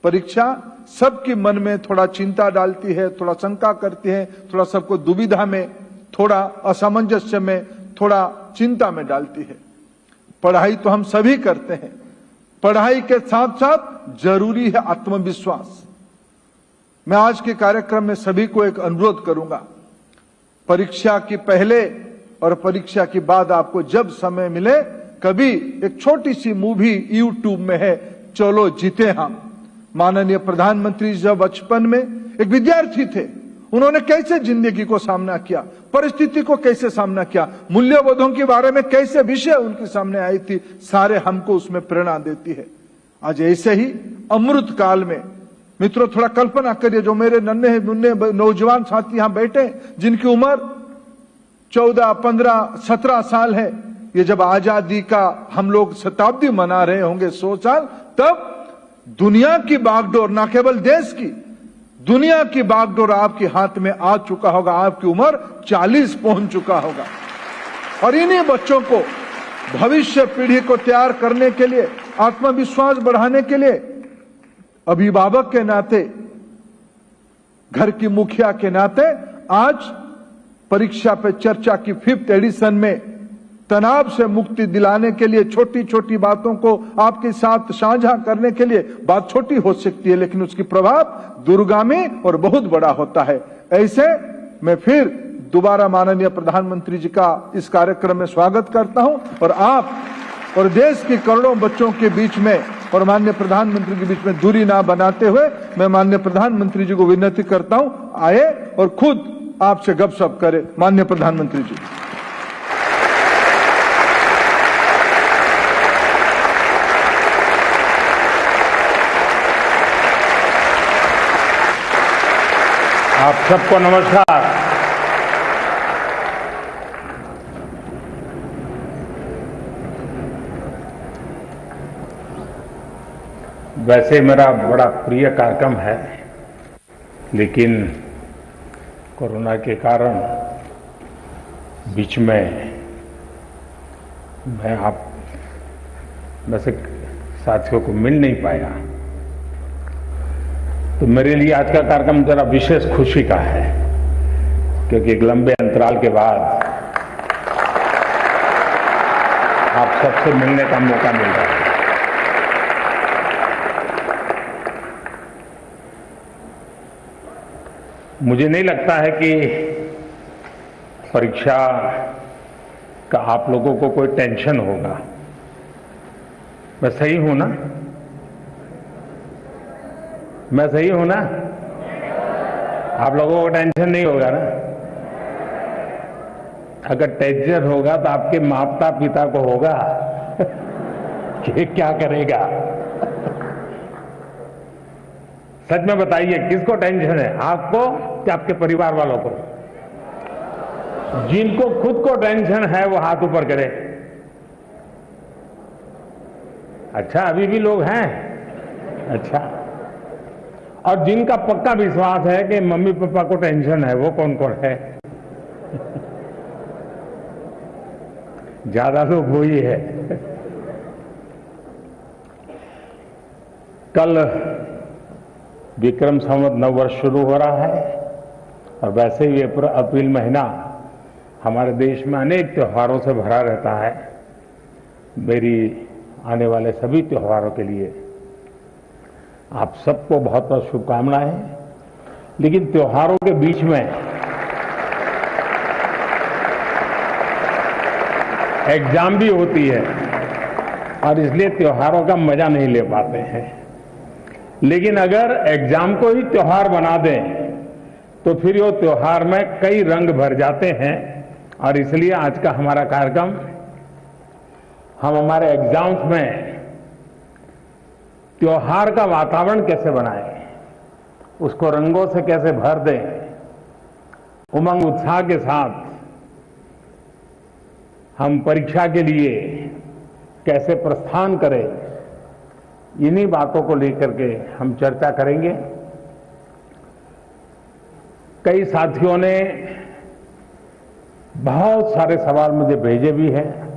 परीक्षा सबके मन में थोड़ा चिंता डालती है, थोड़ा शंका करती है, थोड़ा सबको दुविधा में, थोड़ा असमंजस्य में, थोड़ा चिंता में डालती है। पढ़ाई तो हम सभी करते हैं, पढ़ाई के साथ साथ जरूरी है आत्मविश्वास। मैं आज के कार्यक्रम में सभी को एक अनुरोध करूंगा, परीक्षा के पहले और परीक्षा के बाद आपको जब समय मिले, कभी एक छोटी सी मूवी यूट्यूब में है, चलो जीते हम। माननीय प्रधानमंत्री जब बचपन में एक विद्यार्थी थे, उन्होंने कैसे जिंदगी को सामना किया, परिस्थिति को कैसे सामना किया, मूल्यबोधों के बारे में कैसे विषय उनके सामने आई थी, सारे हमको उसमें प्रेरणा देती है। आज ऐसे ही अमृत काल में मित्रों, थोड़ा कल्पना करिए, जो मेरे नन्हे मुन्ने नौजवान साथी यहां बैठे, जिनकी उम्र 14, 15, 17 साल है, ये जब आजादी का हम लोग शताब्दी मना रहे होंगे 100 साल, तब दुनिया की बागडोर, ना केवल देश की, दुनिया की बागडोर आपके हाथ में आ चुका होगा। आपकी उम्र 40 पहुंच चुका होगा। और इन्हीं बच्चों को, भविष्य पीढ़ी को तैयार करने के लिए, आत्मविश्वास बढ़ाने के लिए, अभिभावक के नाते, घर की मुखिया के नाते आज परीक्षा पे चर्चा की 5th एडिशन में तनाव से मुक्ति दिलाने के लिए, छोटी छोटी बातों को आपके साथ साझा करने के लिए, बात छोटी हो सकती है लेकिन उसकी प्रभाव दूरगामी और बहुत बड़ा होता है। ऐसे मैं फिर दोबारा माननीय प्रधानमंत्री जी का इस कार्यक्रम में स्वागत करता हूं और आप और देश के करोड़ों बच्चों के बीच में और माननीय प्रधानमंत्री के बीच में दूरी ना बनाते हुए मैं माननीय प्रधानमंत्री जी को विनती करता हूं, आए और खुद आपसे गपशप करें। माननीय प्रधानमंत्री जी। आप सबको नमस्कार। वैसे मेरा बड़ा प्रिय कार्यक्रम है, लेकिन कोरोना के कारण बीच में मैं आप में से साथियों को मिल नहीं पाया, तो मेरे लिए आज का कार्यक्रम जरा विशेष खुशी का है, क्योंकि एक लंबे अंतराल के बाद आप सबसे मिलने का मौका मिल रहा है। मुझे नहीं लगता है कि परीक्षा का आप लोगों को कोई टेंशन होगा। मैं सही हूं ना? मैं सही हूं ना? आप लोगों को टेंशन नहीं होगा ना? अगर टेंशन होगा तो आपके माता पिता को होगा कि क्या करेगा। सच में बताइए, किसको टेंशन है, आपको कि आपके परिवार वालों को? जिनको खुद को टेंशन है वो हाथ ऊपर करे। अच्छा, अभी भी लोग हैं? अच्छा। और जिनका पक्का विश्वास है कि मम्मी पापा को टेंशन है, वो कौन कौन है? ज्यादा लोग वही है। कल विक्रम संवत नव वर्ष शुरू हो रहा है और वैसे ही अप्रैल महीना हमारे देश में अनेक त्योहारों से भरा रहता है। मेरी आने वाले सभी त्योहारों के लिए आप सबको बहुत बहुत शुभकामनाएं। लेकिन त्योहारों के बीच में एग्जाम भी होती है और इसलिए त्योहारों का मजा नहीं ले पाते हैं। लेकिन अगर एग्जाम को ही त्योहार बना दें तो फिर वो त्योहार में कई रंग भर जाते हैं। और इसलिए आज का हमारा कार्यक्रम, हम हमारे एग्जाम्स में त्योहार का वातावरण कैसे बनाएं, उसको रंगों से कैसे भर दें, उमंग उत्साह के साथ हम परीक्षा के लिए कैसे प्रस्थान करें, इन्हीं बातों को लेकर के हम चर्चा करेंगे। कई साथियों ने बहुत सारे सवाल मुझे भेजे भी हैं।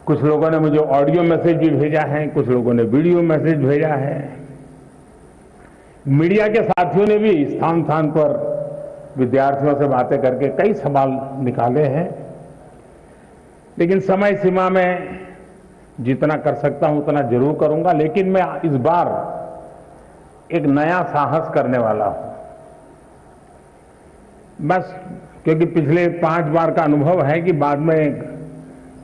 कुछ लोगों ने मुझे ऑडियो मैसेज भी भेजा है, कुछ लोगों ने वीडियो मैसेज भेजा है। मीडिया के साथियों ने भी स्थान स्थान पर विद्यार्थियों से बातें करके कई सवाल निकाले हैं। लेकिन समय सीमा में जितना कर सकता हूं उतना जरूर करूंगा। लेकिन मैं इस बार एक नया साहस करने वाला हूं। बस क्योंकि पिछले 5 बार का अनुभव है कि बाद में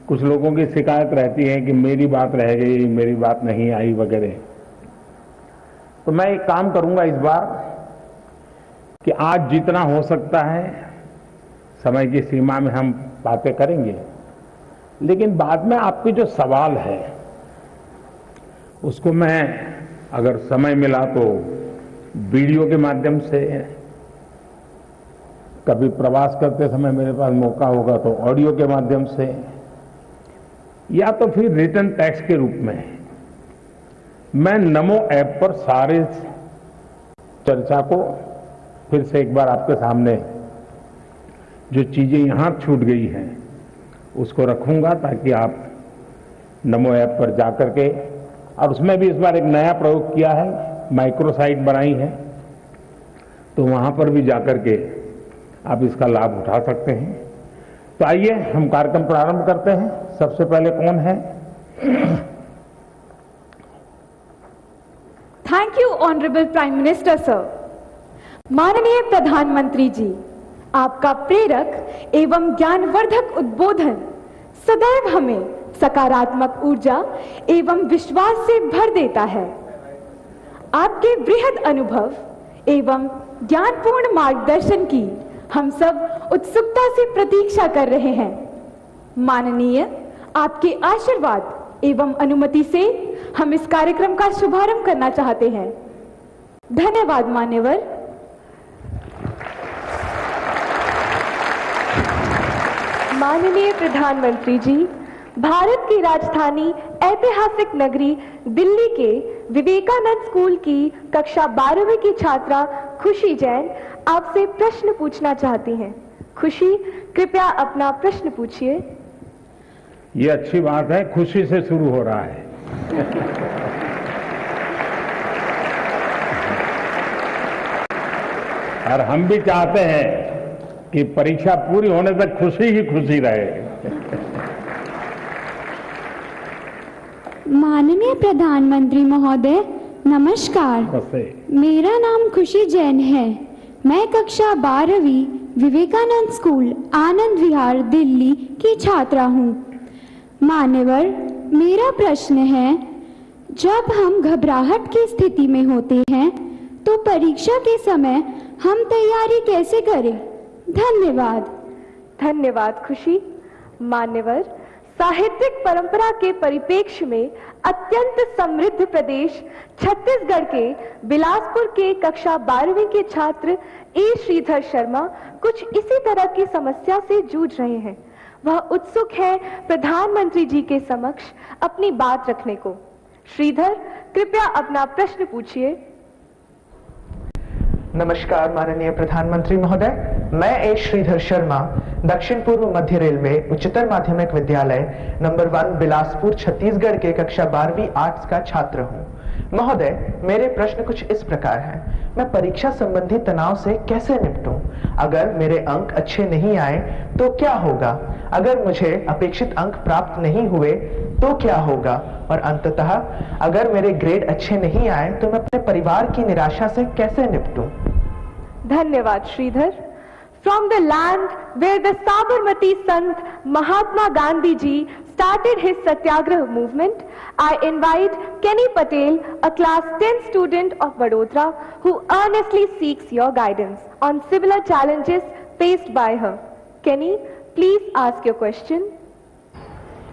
कुछ लोगों की शिकायत रहती है कि मेरी बात रह गई, मेरी बात नहीं आई वगैरह। तो मैं एक काम करूंगा इस बार कि आज जितना हो सकता है समय की सीमा में हम बातें करेंगे। लेकिन बाद में आपके जो सवाल है उसको मैं अगर समय मिला तो वीडियो के माध्यम से, कभी प्रवास करते समय मेरे पास मौका होगा तो ऑडियो के माध्यम से, या तो फिर रिटन टेक्स्ट के रूप में मैं नमो ऐप पर सारे चर्चा को फिर से एक बार आपके सामने जो चीजें यहां छूट गई हैं उसको रखूंगा, ताकि आप नमो ऐप पर जाकर के, और उसमें भी इस बार एक नया प्रयोग किया है, माइक्रोसाइट बनाई है, तो वहां पर भी जाकर के आप इसका लाभ उठा सकते हैं। तो आइए हम कार्यक्रम प्रारंभ करते हैं। सबसे पहले कौन है? Thank you honourable prime minister sir. माननीय प्रधानमंत्री जी, आपका प्रेरक एवं ज्ञानवर्धक उद्बोधन सदैव हमें सकारात्मक ऊर्जा एवं विश्वास से भर देता है। आपके बृहद अनुभव एवं ज्ञानपूर्ण मार्गदर्शन की हम सब उत्सुकता से प्रतीक्षा कर रहे हैं। माननीय, आपके आशीर्वाद एवं अनुमति से हम इस कार्यक्रम का शुभारंभ करना चाहते हैं। धन्यवाद मान्यवर। माननीय प्रधानमंत्री जी, भारत की राजधानी ऐतिहासिक नगरी दिल्ली के विवेकानंद स्कूल की कक्षा 12वीं की छात्रा खुशी जैन आपसे प्रश्न पूछना चाहती हैं। खुशी, कृपया अपना प्रश्न पूछिए। ये अच्छी बात है, खुशी से शुरू हो रहा है। और हम भी चाहते हैं कि परीक्षा पूरी होने तक खुशी ही खुशी रहे। माननीय प्रधानमंत्री महोदय, नमस्कार। मेरा नाम खुशी जैन है। मैं कक्षा 12वीं विवेकानंद स्कूल आनंद विहार दिल्ली की छात्रा हूँ। मान्यवर, मेरा प्रश्न है, जब हम घबराहट की स्थिति में होते हैं तो परीक्षा के समय हम तैयारी कैसे करें? धन्यवाद। धन्यवाद खुशी। मान्यवर, साहित्यिक परंपरा के परिप्रेक्ष्य में अत्यंत समृद्ध प्रदेश छत्तीसगढ़ के बिलासपुर के कक्षा 12वीं के छात्र ए श्रीधर शर्मा कुछ इसी तरह की समस्या से जूझ रहे हैं। वह उत्सुक है प्रधानमंत्री जी के समक्ष अपनी बात रखने को। श्रीधर, कृपया अपना प्रश्न पूछिए। नमस्कार माननीय प्रधानमंत्री महोदय, मैं ए श्रीधर शर्मा दक्षिण पूर्व मध्य रेलवे उच्चतर माध्यमिक विद्यालय नंबर 1 बिलासपुर छत्तीसगढ़ के कक्षा 12वीं आर्ट्स का छात्र हूँ। महोदय, मेरे प्रश्न कुछ इस प्रकार हैं। मैं परीक्षा संबंधी तनाव से कैसे निपटूं? अगर मेरे अंक अच्छे नहीं आए तो क्या होगा? अगर मुझे अपेक्षित अंक प्राप्त नहीं हुए तो क्या होगा? और अंततः अगर मेरे ग्रेड अच्छे नहीं आए तो मैं अपने परिवार की निराशा से कैसे निपटूं? धन्यवाद Shridhar. From the land where the Sabarmati Sant Mahatma Gandhi ji started his Satyagraha movement, I invite Kenny Patel, a class 10 student of Vadodara, who earnestly seeks your guidance on similar challenges faced by her. Kenny, please ask your question.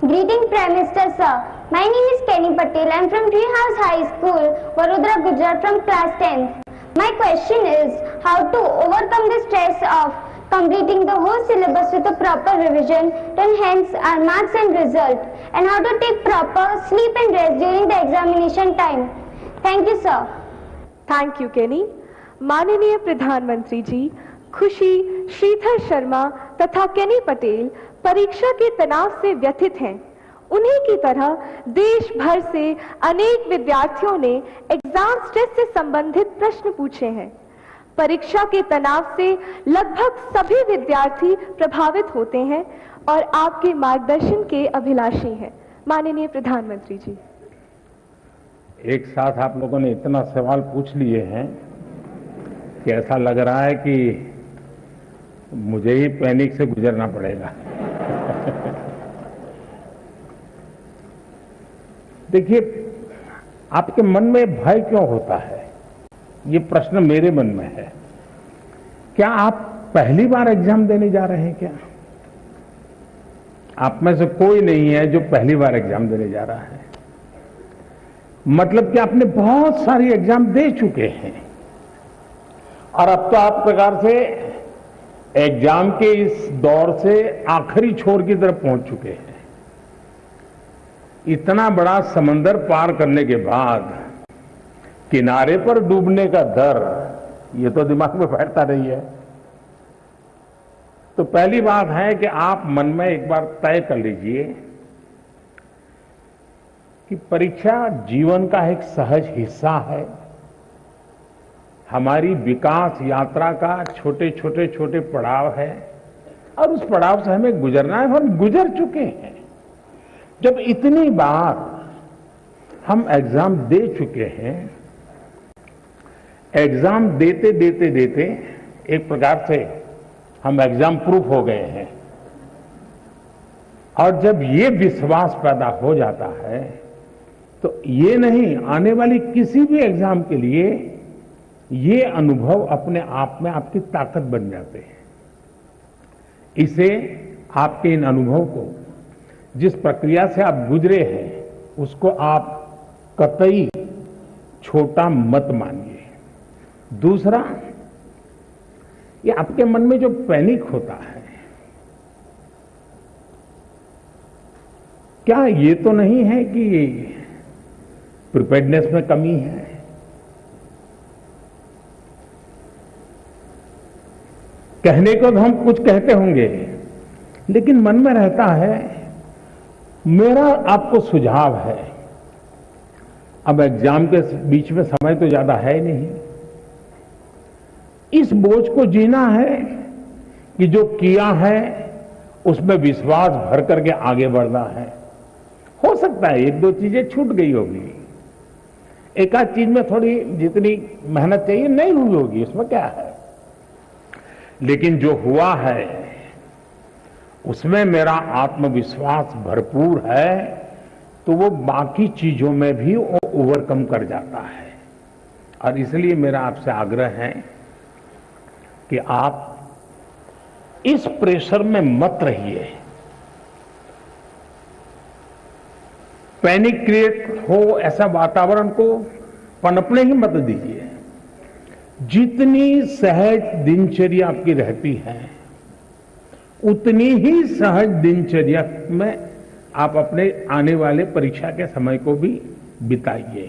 Greeting Prime Minister sir. My name is Kenny Patel. I am from Treehouse High School, Vadodara, Gujarat, from class 10th. My question is how to overcome the stress of completing the whole syllabus with a proper revision to enhance our marks and result, and how to take proper sleep and rest during the examination time. Thank you sir. Thank you Kenny. माननीय प्रधानमंत्री जी, खुशी, श्रीधर शर्मा तथा केनी पटेल परीक्षा के तनाव से व्यथित हैं। उन्हीं की तरह देश भर से अनेक विद्यार्थियों ने एग्जाम स्ट्रेस से संबंधित प्रश्न पूछे हैं। परीक्षा के तनाव से लगभग सभी विद्यार्थी प्रभावित होते हैं और आपके मार्गदर्शन के अभिलाषी हैं। माननीय प्रधानमंत्री जी, एक साथ आप लोगों ने इतना सवाल पूछ लिए हैं कि ऐसा लग रहा है कि मुझे ही पैनिक से गुजरना पड़ेगा। देखिए, आपके मन में भय क्यों होता है, ये प्रश्न मेरे मन में है। क्या आप पहली बार एग्जाम देने जा रहे हैं? क्या आप में से कोई नहीं है जो पहली बार एग्जाम देने जा रहा है? मतलब कि आपने बहुत सारी एग्जाम दे चुके हैं और अब तो आप प्रकार से एग्जाम के इस दौर से आखिरी छोर की तरफ पहुंच चुके हैं। इतना बड़ा समंदर पार करने के बाद किनारे पर डूबने का डर, ये तो दिमाग में बैठता नहीं है। तो पहली बात है कि आप मन में एक बार तय कर लीजिए कि परीक्षा जीवन का एक सहज हिस्सा है, हमारी विकास यात्रा का छोटे छोटे पड़ाव है और उस पड़ाव से हमें गुजरना है। हम गुजर चुके हैं। जब इतनी बार हम एग्जाम दे चुके हैं, एग्जाम देते देते देते एक प्रकार से हम एग्जाम प्रूफ हो गए हैं और जब ये विश्वास पैदा हो जाता है तो ये नहीं, आने वाली किसी भी एग्जाम के लिए ये अनुभव अपने आप में आपकी ताकत बन जाते हैं। इसे, आपके इन अनुभव को, जिस प्रक्रिया से आप गुजरे हैं, उसको आप कतई छोटा मत मानिए। दूसरा, ये आपके मन में जो पैनिक होता है, क्या ये तो नहीं है कि प्रिपेयर्डनेस में कमी है? कहने को तो हम कुछ कहते होंगे, लेकिन मन में रहता है। मेरा आपको सुझाव है, अब एग्जाम के बीच में समय तो ज्यादा है नहीं, इस बोझ को जीना है कि जो किया है उसमें विश्वास भर करके आगे बढ़ना है। हो सकता है एक दो चीजें छूट गई होगी, एक आध चीज में थोड़ी जितनी मेहनत चाहिए नहीं हुई होगी, उसमें क्या है, लेकिन जो हुआ है उसमें मेरा आत्मविश्वास भरपूर है, तो वो बाकी चीजों में भी ओवरकम कर जाता है। और इसलिए मेरा आपसे आग्रह है कि आप इस प्रेशर में मत रहिए, पैनिक क्रिएट हो ऐसा वातावरण को पनपने ही मत दीजिए। जितनी सहज दिनचर्या आपकी रहती है, उतनी ही सहज दिनचर्या में आप अपने आने वाले परीक्षा के समय को भी बिताइए।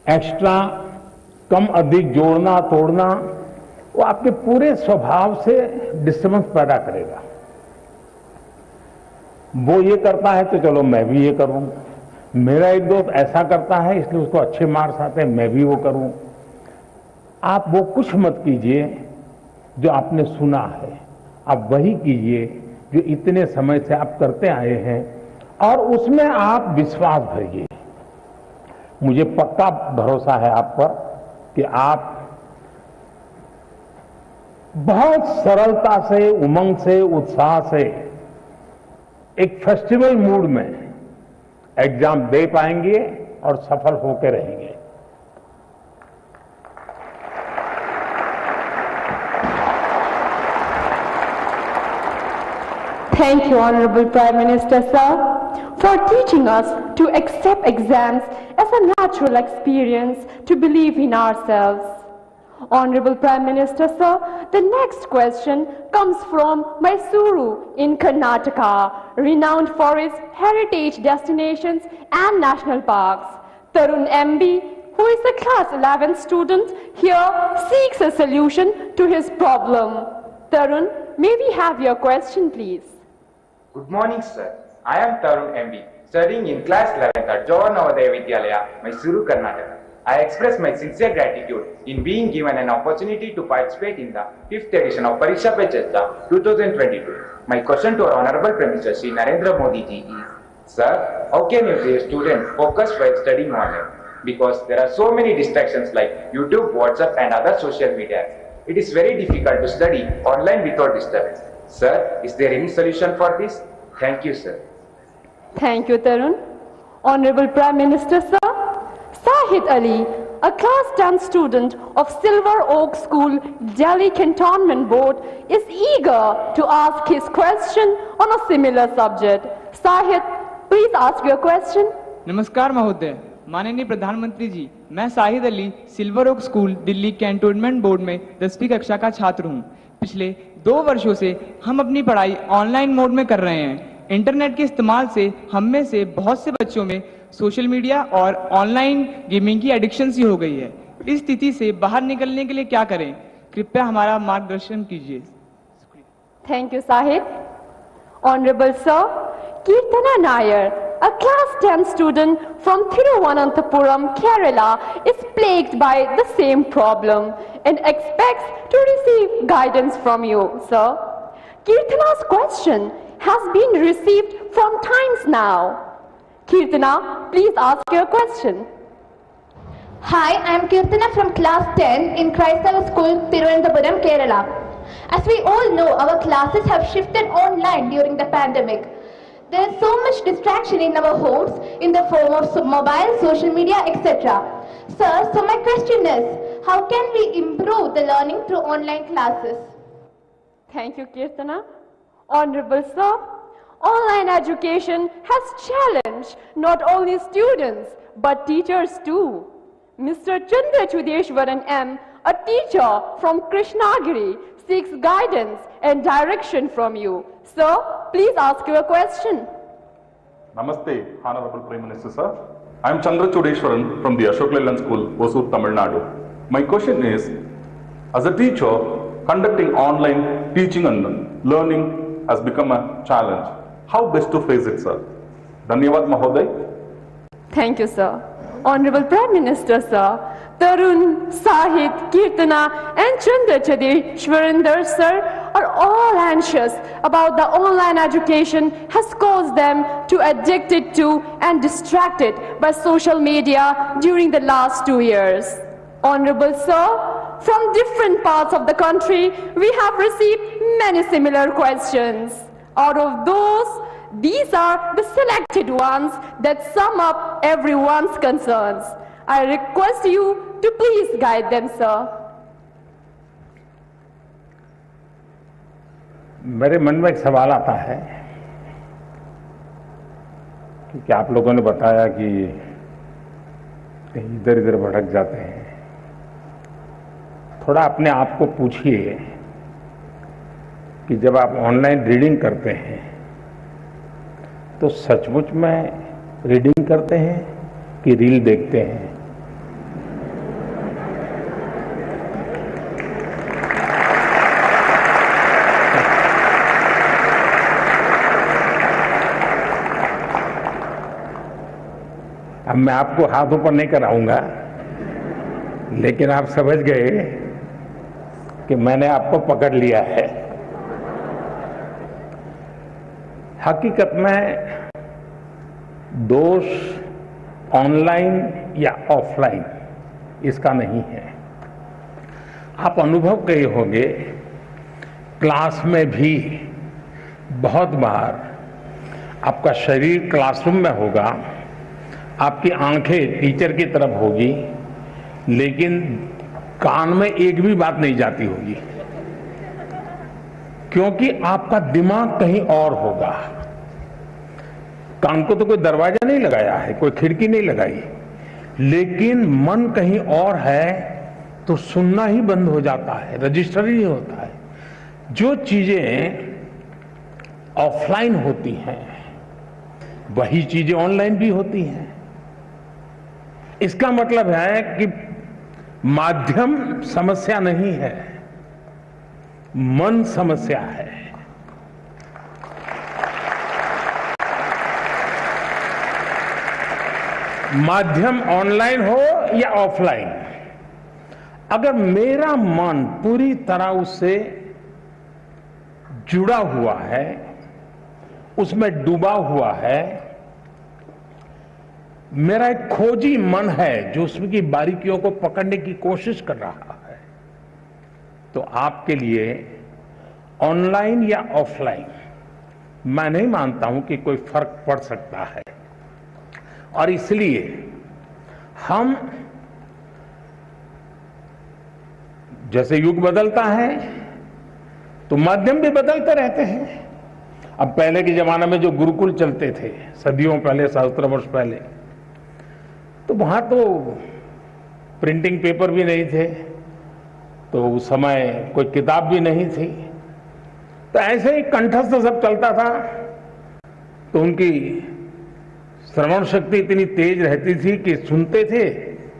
एक्स्ट्रा कम अधिक जोड़ना तोड़ना वो आपके पूरे स्वभाव से डिस्टर्बेंस पैदा करेगा। वो ये करता है तो चलो मैं भी ये करूं, मेरा एक दोस्त ऐसा करता है इसलिए उसको अच्छे मार्क्स आते हैं, मैं भी वो करूं। आप वो कुछ मत कीजिए जो आपने सुना है, आप वही कीजिए जो इतने समय से आप करते आए हैं और उसमें आप विश्वास भरिए। मुझे पक्का भरोसा है आप पर कि आप बहुत सरलता से, उमंग से, उत्साह से एक फेस्टिवल मूड में एग्जाम दे पाएंगे और सफल होकर रहेंगे। Thank you, Honorable Prime Minister, sir, for teaching us to accept exams as a natural experience, to believe in ourselves. Honorable Prime Minister, sir, the next question comes from Mysuru in Karnataka, renowned for its heritage destinations and national parks. Tarun MB, who is a class 11 student here, seeks a solution to his problem. Tarun, may we have your question, please? Good morning, sir. I am Tarun MB, studying in class 11th at Jawahar Navodaya Vidyalaya, Mysuru, Karnataka. I express my sincere gratitude in being given an opportunity to participate in the 5th edition of Pariksha Pe Charcha 2022. My question to our Honorable Prime Minister Shri Narendra Modi ji is, sir, how can you be a student focused while studying online? Because there are so many distractions like YouTube, WhatsApp and other social media. It is very difficult to study online without disturbance. Sir, is there any solution for this? Thank you, sir. Thank you, Tarun. Honorable Prime Minister, sir, Sahid Ali, a class 10 student of Silver Oak School, Delhi Cantonment Board, is eager to ask his question on a similar subject. Sahid, please ask your question. नमस्कार महोदय, माननीय प्रधानमंत्री जी, मैं Shahid Ali silver oak school Delhi cantonment board में 10वीं कक्षा का छात्र हूं। पिछले 2 वर्षों से हम अपनी पढ़ाई ऑनलाइन मोड में कर रहे हैं। इंटरनेट के इस्तेमाल से हम में से बहुत से बच्चों में सोशल मीडिया और ऑनलाइन गेमिंग की एडिक्शन सी हो गई है। इस स्थिति से बाहर निकलने के लिए क्या करें? कृपया हमारा मार्गदर्शन कीजिए। Thank you, Sahid. Honorable Sir, Kirtana Nair, a class 10 student from Thiruvananthapuram, Kerala, is plagued by the same problem and expects to receive guidance from you, sir. Kirtana's question has been received from times now. Kirtana, please ask your question. Hi, I am Kirtana from class 10 in Christ School, Thiruvananthapuram, Kerala. As we all know, our classes have shifted online during the pandemic. There is so much distraction in our homes in the form of mobile, social media, etc. Sir, so my question is, how can we improve the learning through online classes? Thank you, Kirtana. Honorable Sir, online education has challenged not only students but teachers too. Mr. Chandra Chudeshwaran M., a teacher from Krishnagiri, seeks guidance and direction from you. Sir, please ask your question. Namaste, Honorable Prime Minister, sir. I am Chandra Chudeshwaran from the Ashok Leyland School, Hosur, Tamil Nadu. My question is, as a teacher, conducting online teaching and learning has become a challenge. How best to face it, sir? Dhanyavad, Mahoday. Thank you, sir. Honorable Prime Minister, sir, Tarun, Sahid, Kirtana and Chandra Chudeshwaran sir are all anxious about the online education has caused them to addicted to and distracted by social media during the last 2 years. Honorable sir, from different parts of the country, we have received many similar questions. Out of those, these are the selected ones that sum up everyone's concerns. I request you to please guide them, sir. मेरे मन में एक सवाल आता है कि आप लोगों ने बताया कि कहीं इधर इधर भटक जाते हैं। थोड़ा अपने आप को पूछिए कि जब आप ऑनलाइन रीडिंग करते हैं तो सचमुच में रीडिंग करते हैं कि रील देखते हैं? अब मैं आपको हाथ ऊपर नहीं कराऊंगा, लेकिन आप समझ गए कि मैंने आपको पकड़ लिया है। हकीकत में दोष ऑनलाइन या ऑफलाइन इसका नहीं है। आप अनुभव किए होंगे, क्लास में भी बहुत बार आपका शरीर क्लासरूम में होगा, आपकी आंखें टीचर की तरफ होगी, लेकिन कान में एक भी बात नहीं जाती होगी, क्योंकि आपका दिमाग कहीं और होगा। कान को तो कोई दरवाजा नहीं लगाया है, कोई खिड़की नहीं लगाई, लेकिन मन कहीं और है तो सुनना ही बंद हो जाता है, रजिस्टर ही नहीं होता है। जो चीजें ऑफलाइन होती हैं वही चीजें ऑनलाइन भी होती हैं। इसका मतलब है कि माध्यम समस्या नहीं है, मन समस्या है। माध्यम ऑनलाइन हो या ऑफलाइन, अगर मेरा मन पूरी तरह उससे जुड़ा हुआ है, उसमें डूबा हुआ है, मेरा एक खोजी मन है जो उसमें की बारीकियों को पकड़ने की कोशिश कर रहा है, तो आपके लिए ऑनलाइन या ऑफलाइन मैं नहीं मानता हूं कि कोई फर्क पड़ सकता है। और इसलिए हम, जैसे युग बदलता है तो माध्यम भी बदलते रहते हैं। अब पहले के जमाने में जो गुरुकुल चलते थे, सदियों पहले, सहस्त्र वर्ष पहले, तो वहां तो प्रिंटिंग पेपर भी नहीं थे, तो उस समय कोई किताब भी नहीं थी, तो ऐसे ही कंठस्थ सब चलता था। तो उनकी श्रवण शक्ति इतनी तेज रहती थी कि सुनते थे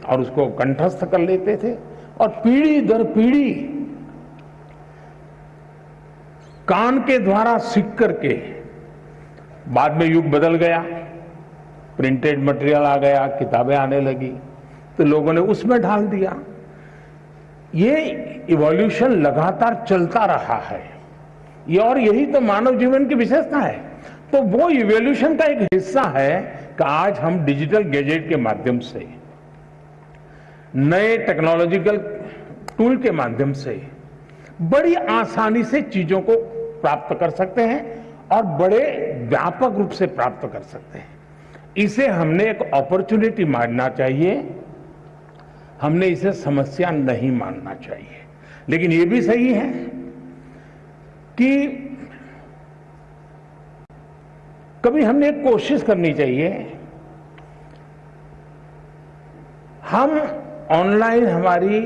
और उसको कंठस्थ कर लेते थे, और पीढ़ी दर पीढ़ी कान के द्वारा सीख करके, बाद में युग बदल गया, प्रिंटेड मटेरियल आ गया, किताबें आने लगी, तो लोगों ने उसमें ढाल दिया। ये इवोल्यूशन लगातार चलता रहा है, ये और यही तो मानव जीवन की विशेषता है। तो वो इवोल्यूशन का एक हिस्सा है कि आज हम डिजिटल गैजेट के माध्यम से, नए टेक्नोलॉजिकल टूल के माध्यम से बड़ी आसानी से चीजों को प्राप्त कर सकते हैं और बड़े व्यापक रूप से प्राप्त कर सकते हैं। इसे हमने एक अपॉर्चुनिटी मानना चाहिए, हमने इसे समस्या नहीं मानना चाहिए। लेकिन ये भी सही है कि कभी हमने एक कोशिश करनी चाहिए, हम ऑनलाइन हमारी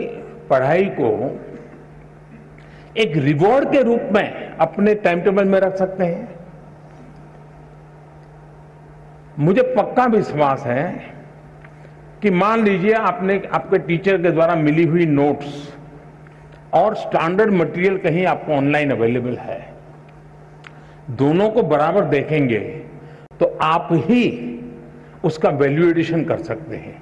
पढ़ाई को एक रिवॉर्ड के रूप में अपने टाइम टेबल में रख सकते हैं। मुझे पक्का विश्वास है कि मान लीजिए आपने आपके टीचर के द्वारा मिली हुई नोट्स और स्टैंडर्ड मटेरियल कहीं आपको ऑनलाइन अवेलेबल है, दोनों को बराबर देखेंगे तो आप ही उसका वैल्यू एडिशन कर सकते हैं।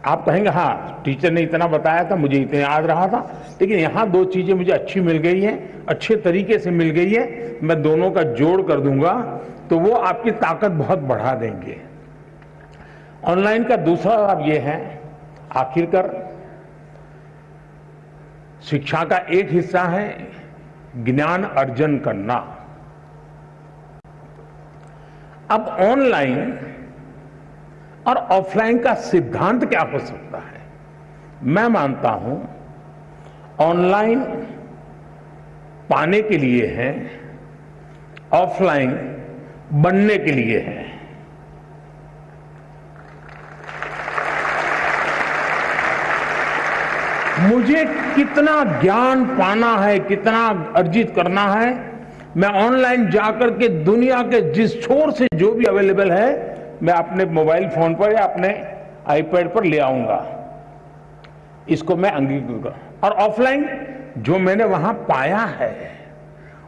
आप कहेंगे हाँ टीचर ने इतना बताया था, मुझे इतना याद रहा था, लेकिन यहां दो चीजें मुझे अच्छी मिल गई हैं, अच्छे तरीके से मिल गई है, मैं दोनों का जोड़ कर दूंगा, तो वो आपकी ताकत बहुत बढ़ा देंगे। ऑनलाइन का दूसरा लाभ ये है, आखिरकार शिक्षा का एक हिस्सा है ज्ञान अर्जन करना। अब ऑनलाइन और ऑफलाइन का सिद्धांत क्या हो सकता है? मैं मानता हूं ऑनलाइन पाने के लिए है, ऑफलाइन बनने के लिए है। मुझे कितना ज्ञान पाना है, कितना अर्जित करना है, मैं ऑनलाइन जाकर के दुनिया के जिस छोर से जो भी अवेलेबल है मैं अपने मोबाइल फोन पर या अपने आईपैड पर ले आऊंगा, इसको मैं अंगीकृत करूं। और ऑफलाइन जो मैंने वहां पाया है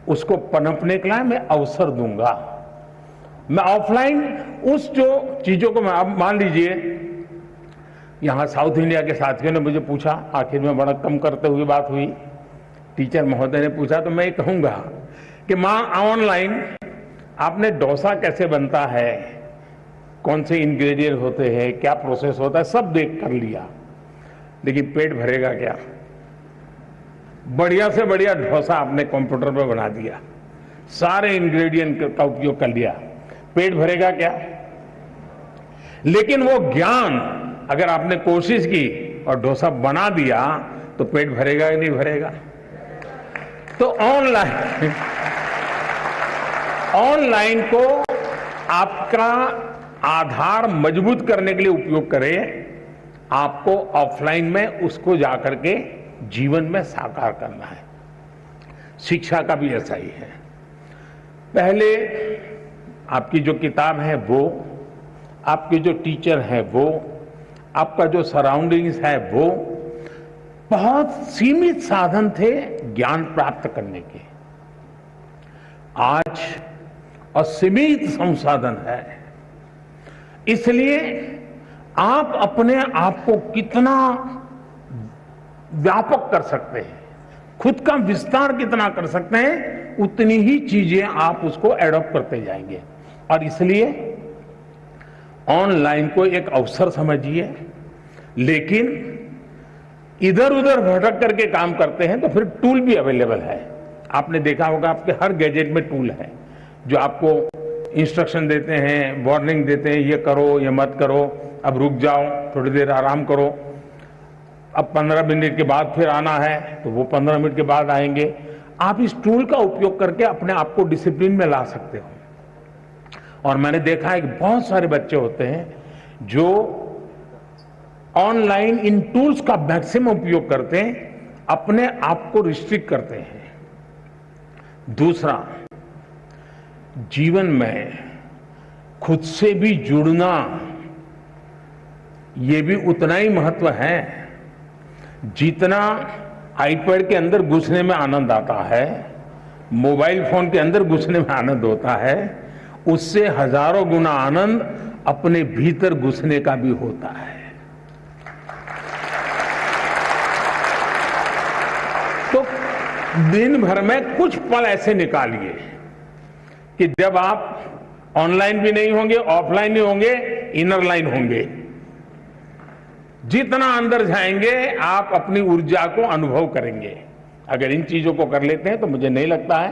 उसको पनपने के लिए मैं अवसर दूंगा। मैं ऑफलाइन उस जो चीजों को, मैं अब मान लीजिए यहां साउथ इंडिया के साथियों ने मुझे पूछा, आखिर में बड़ा कम करते हुए बात हुई, टीचर महोदय ने पूछा, तो मैं ये कहूंगा कि मां ऑनलाइन आपने डोसा कैसे बनता है, कौन से इंग्रेडिएंट होते हैं, क्या प्रोसेस होता है, सब देख कर लिया, लेकिन पेट भरेगा क्या? बढ़िया से बढ़िया डोसा आपने कंप्यूटर पर बना दिया, सारे इंग्रेडिएंट का उपयोग कर लिया, पेट भरेगा क्या? लेकिन वो ज्ञान अगर आपने कोशिश की और डोसा बना दिया तो पेट भरेगा या नहीं भरेगा? तो ऑनलाइन को आपका आधार मजबूत करने के लिए उपयोग करें, आपको ऑफलाइन में उसको जाकर के जीवन में साकार करना है। शिक्षा का भी ऐसा ही है। पहले आपकी जो किताब है वो, आपके जो टीचर है वो, आपका जो सराउंडिंग्स है वो, बहुत सीमित साधन थे ज्ञान प्राप्त करने के। आज असीमित संसाधन है, इसलिए आप अपने आप को कितना व्यापक कर सकते हैं, खुद का विस्तार कितना कर सकते हैं, उतनी ही चीजें आप उसको एडॉप्ट करते जाएंगे। और इसलिए ऑनलाइन को एक अवसर समझिए, लेकिन इधर उधर भटक करके काम करते हैं तो फिर टूल भी अवेलेबल है। आपने देखा होगा आपके हर गैजेट में टूल है जो आपको इंस्ट्रक्शन देते हैं, वार्निंग देते हैं, ये करो, ये मत करो, अब रुक जाओ, थोड़ी देर आराम करो, अब 15 मिनट के बाद फिर आना है तो वो 15 मिनट के बाद आएंगे। आप इस टूल का उपयोग करके अपने आप को डिसिप्लिन में ला सकते हो। और मैंने देखा है कि बहुत सारे बच्चे होते हैं जो ऑनलाइन इन टूल्स का मैक्सिमम उपयोग करते हैं, अपने आप को रिस्ट्रिक्ट करते हैं। दूसरा, जीवन में खुद से भी जुड़ना, ये भी उतना ही महत्व है जितना आईपैड के अंदर घुसने में आनंद आता है, मोबाइल फोन के अंदर घुसने में आनंद होता है, उससे हजारों गुना आनंद अपने भीतर घुसने का भी होता है। तो दिन भर में कुछ पल ऐसे निकालिए कि जब आप ऑनलाइन भी नहीं होंगे, ऑफलाइन नहीं होंगे, इनर लाइन होंगे। जितना अंदर जाएंगे आप अपनी ऊर्जा को अनुभव करेंगे। अगर इन चीजों को कर लेते हैं तो मुझे नहीं लगता है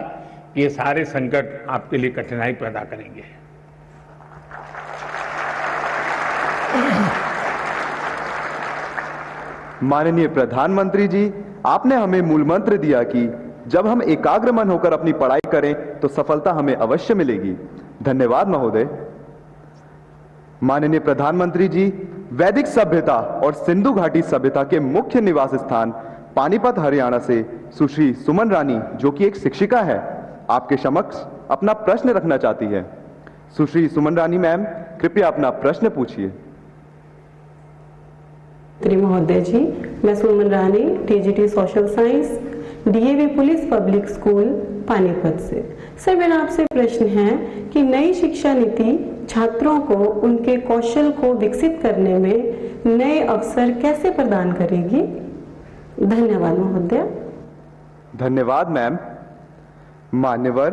कि ये सारे संकट आपके लिए कठिनाई पैदा करेंगे। माननीय प्रधानमंत्री जी, आपने हमें मूल मंत्र दिया कि जब हम एकाग्र मन होकर अपनी पढ़ाई करें तो सफलता हमें अवश्य मिलेगी। धन्यवाद महोदय। माननीय प्रधानमंत्री जी, वैदिक सभ्यता और सिंधु घाटी सभ्यता के मुख्य निवास स्थान पानीपत हरियाणा से सुश्री सुमन रानी, जो कि एक शिक्षिका है, आपके समक्ष अपना प्रश्न रखना चाहती है। सुश्री सुमन रानी मैम, कृपया अपना प्रश्न पूछिए। महोदय जी, मैं Suman Rani, TGT social science, DAV police public school Panipat से। सर, मेरा आपसे प्रश्न है कि नई शिक्षा नीति छात्रों को उनके कौशल को विकसित करने में नए अवसर कैसे प्रदान करेगी? धन्यवाद महोदय। धन्यवाद मैम। मान्यवर,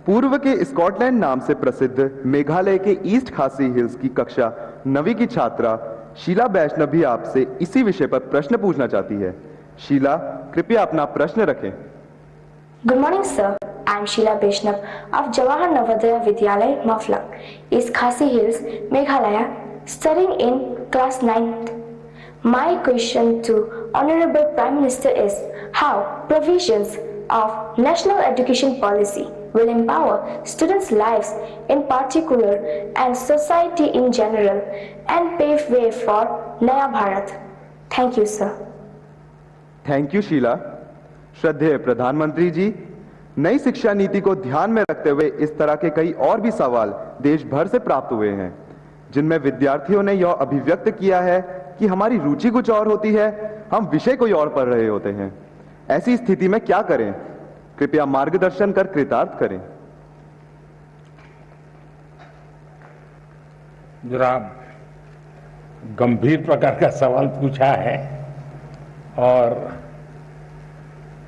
पूर्व के स्कॉटलैंड नाम से प्रसिद्ध मेघालय के ईस्ट खासी हिल्स की कक्षा 9वीं की छात्रा शीला वैष्णव भी आपसे इसी विषय पर प्रश्न पूछना चाहती है। शीला, कृपया अपना प्रश्न रखें। Good morning, sir. I am Sheila Vaishnav of Jawahar Navodaya Vidyalaya, Maflak, East Khasi Hills, Meghalaya, studying in class 9th. My question to Honorable Prime Minister is how provisions of National Education Policy will empower students' lives in particular and society in general and pave way for Naya Bharat. Thank you, sir. Thank you Sheela. श्रद्धेय प्रधानमंत्री जी, नई शिक्षा नीति को ध्यान में रखते हुए इस तरह के कई और भी सवाल देश भर से प्राप्त हुए हैं, जिनमें विद्यार्थियों ने यह अभिव्यक्त किया है कि हमारी रुचि कुछ और होती है, हम विषय कोई और पढ़ रहे होते हैं। ऐसी स्थिति में क्या करें? कृपया मार्गदर्शन कर कृतार्थ करें। जरा गंभीर प्रकार का सवाल पूछा है और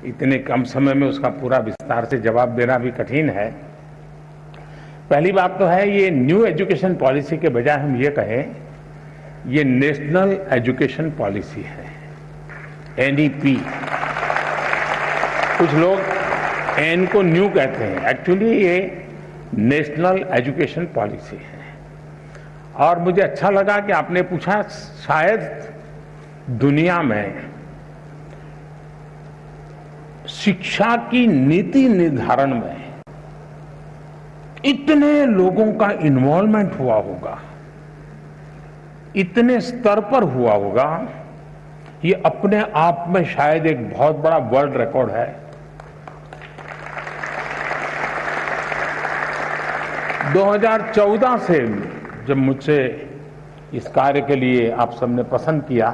इतने कम समय में उसका पूरा विस्तार से जवाब देना भी कठिन है। पहली बात तो है, ये न्यू एजुकेशन पॉलिसी के बजाय हम ये कहें ये नेशनल एजुकेशन पॉलिसी है, एनईपी। कुछ लोग एन को न्यू कहते हैं, एक्चुअली ये नेशनल एजुकेशन पॉलिसी है। और मुझे अच्छा लगा कि आपने पूछा, शायद दुनिया में शिक्षा की नीति निर्धारण में इतने लोगों का इन्वॉल्वमेंट हुआ होगा, इतने स्तर पर हुआ होगा, ये अपने आप में शायद एक बहुत बड़ा वर्ल्ड रिकॉर्ड है। – 2014 से जब मुझसे इस कार्य के लिए आप सबने पसंद किया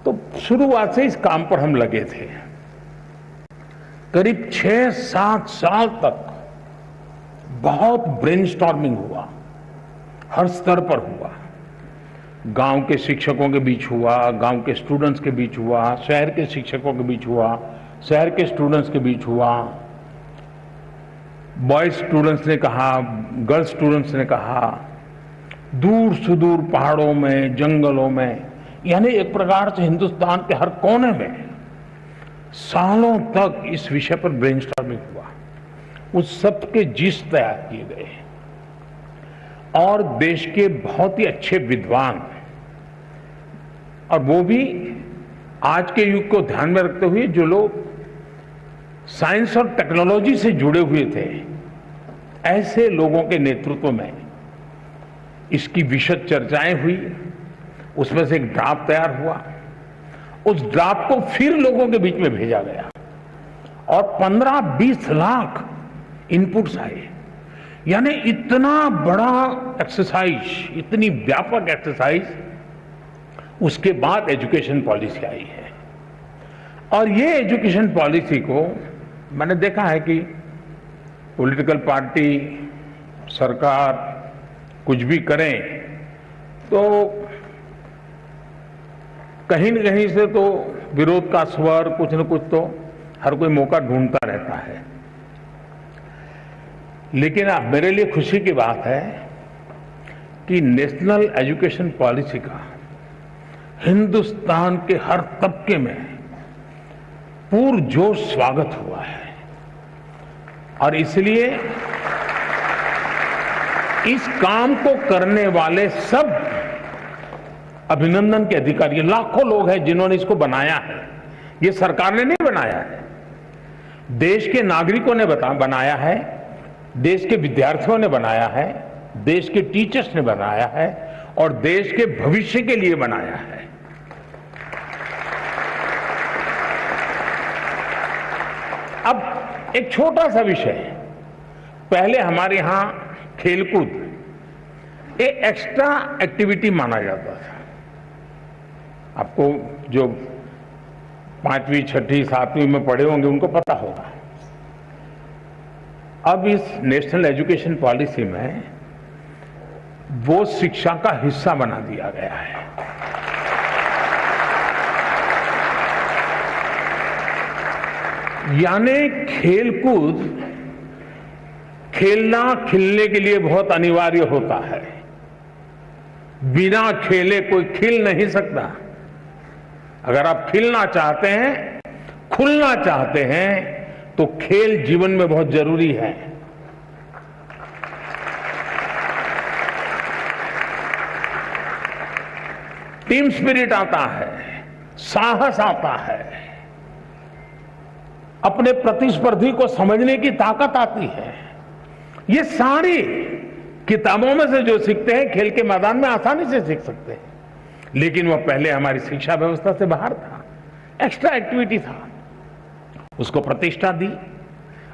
तो शुरुआत से इस काम पर हम लगे थे। करीब 6-7 साल तक बहुत ब्रेनस्टॉर्मिंग हुआ, हर स्तर पर हुआ। गांव के शिक्षकों के बीच हुआ, गांव के स्टूडेंट्स के बीच हुआ, शहर के शिक्षकों के बीच हुआ, शहर के स्टूडेंट्स के बीच हुआ। बॉयज स्टूडेंट्स ने कहा, गर्ल्स स्टूडेंट्स ने कहा, दूर सुदूर पहाड़ों में, जंगलों में, यानी एक प्रकार से हिंदुस्तान के हर कोने में सालों तक इस विषय पर ब्रेनस्टॉर्मिंग हुआ। उस सब के जिस तैयार किए गए और देश के बहुत ही अच्छे विद्वान, और वो भी आज के युग को ध्यान में रखते हुए जो लोग साइंस और टेक्नोलॉजी से जुड़े हुए थे, ऐसे लोगों के नेतृत्व में इसकी विशद चर्चाएं हुई, उसमें से एक ड्राफ्ट तैयार हुआ, उस ड्राफ्ट को फिर लोगों के बीच में भेजा गया और 15-20 लाख इनपुट्स आए। यानी इतना बड़ा एक्सरसाइज, इतनी व्यापक एक्सरसाइज, उसके बाद एजुकेशन पॉलिसी आई है। और ये एजुकेशन पॉलिसी को मैंने देखा है कि पॉलिटिकल पार्टी, सरकार कुछ भी करें तो कहीं न कहीं से तो विरोध का स्वर, कुछ न कुछ तो हर कोई मौका ढूंढता रहता है। लेकिन अब मेरे लिए खुशी की बात है कि नेशनल एजुकेशन पॉलिसी का हिंदुस्तान के हर तबके में पुरजोश स्वागत हुआ है। और इसलिए इस काम को करने वाले सब अभिनंदन के अधिकारी, लाखों लोग हैं जिन्होंने इसको बनाया है। ये सरकार ने नहीं बनाया है, देश के नागरिकों ने बनाया है, देश के विद्यार्थियों ने बनाया है, देश के टीचर्स ने बनाया है और देश के भविष्य के लिए बनाया है। अब एक छोटा सा विषय, पहले हमारे यहां खेलकूद एक एक्स्ट्रा एक्टिविटी माना जाता था। आपको जो 5वीं, 6ठी, 7वीं में पढ़े होंगे उनको पता होगा। अब इस नेशनल एजुकेशन पॉलिसी में वो शिक्षा का हिस्सा बना दिया गया है। यानी खेलकूद, खेलना खिलने के लिए बहुत अनिवार्य होता है। बिना खेले कोई खिल नहीं सकता। अगर आप खिलना चाहते हैं, खुलना चाहते हैं, तो खेल जीवन में बहुत जरूरी है। टीम स्पिरिट आता है, साहस आता है, अपने प्रतिस्पर्धी को समझने की ताकत आती है। ये सारी किताबों में से जो सीखते हैं, खेल के मैदान में आसानी से सीख सकते हैं। लेकिन वह पहले हमारी शिक्षा व्यवस्था से बाहर था, एक्स्ट्रा एक्टिविटी था, उसको प्रतिष्ठा दी।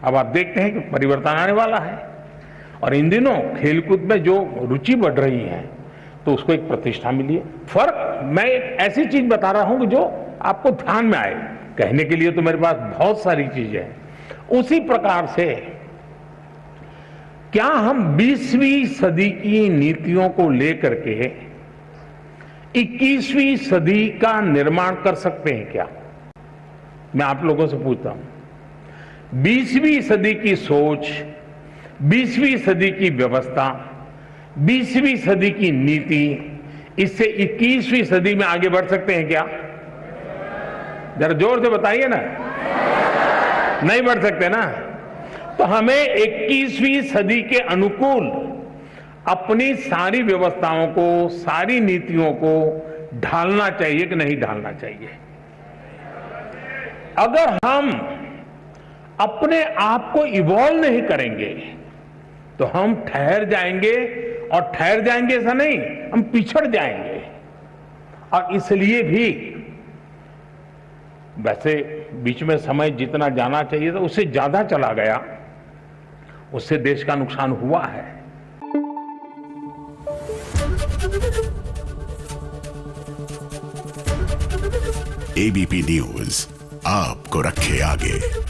अब आप देखते हैं कि परिवर्तन आने वाला है और इन दिनों खेलकूद में जो रुचि बढ़ रही है तो उसको एक प्रतिष्ठा मिली है। फर्क, मैं एक ऐसी चीज बता रहा हूं कि जो आपको ध्यान में आए। कहने के लिए तो मेरे पास बहुत सारी चीजें हैं। उसी प्रकार से क्या हम 20वीं सदी की नीतियों को लेकर के 21वीं सदी का निर्माण कर सकते हैं क्या? मैं आप लोगों से पूछता हूं। 20वीं सदी की सोच, 20वीं सदी की व्यवस्था, 20वीं सदी की नीति, इससे 21वीं सदी में आगे बढ़ सकते हैं क्या? जरा जोर से बताइए ना। नहीं बढ़ सकते ना। तो हमें 21वीं सदी के अनुकूल अपनी सारी व्यवस्थाओं को, सारी नीतियों को ढालना चाहिए कि नहीं ढालना चाहिए? अगर हम अपने आप को इवॉल्व नहीं करेंगे तो हम ठहर जाएंगे, और ठहर जाएंगे ऐसा नहीं, हम पिछड़ जाएंगे। और इसलिए भी वैसे बीच में समय जितना जाना चाहिए था उससे ज्यादा चला गया, उससे देश का नुकसान हुआ है। एबीपी न्यूज आपको रखे आगे।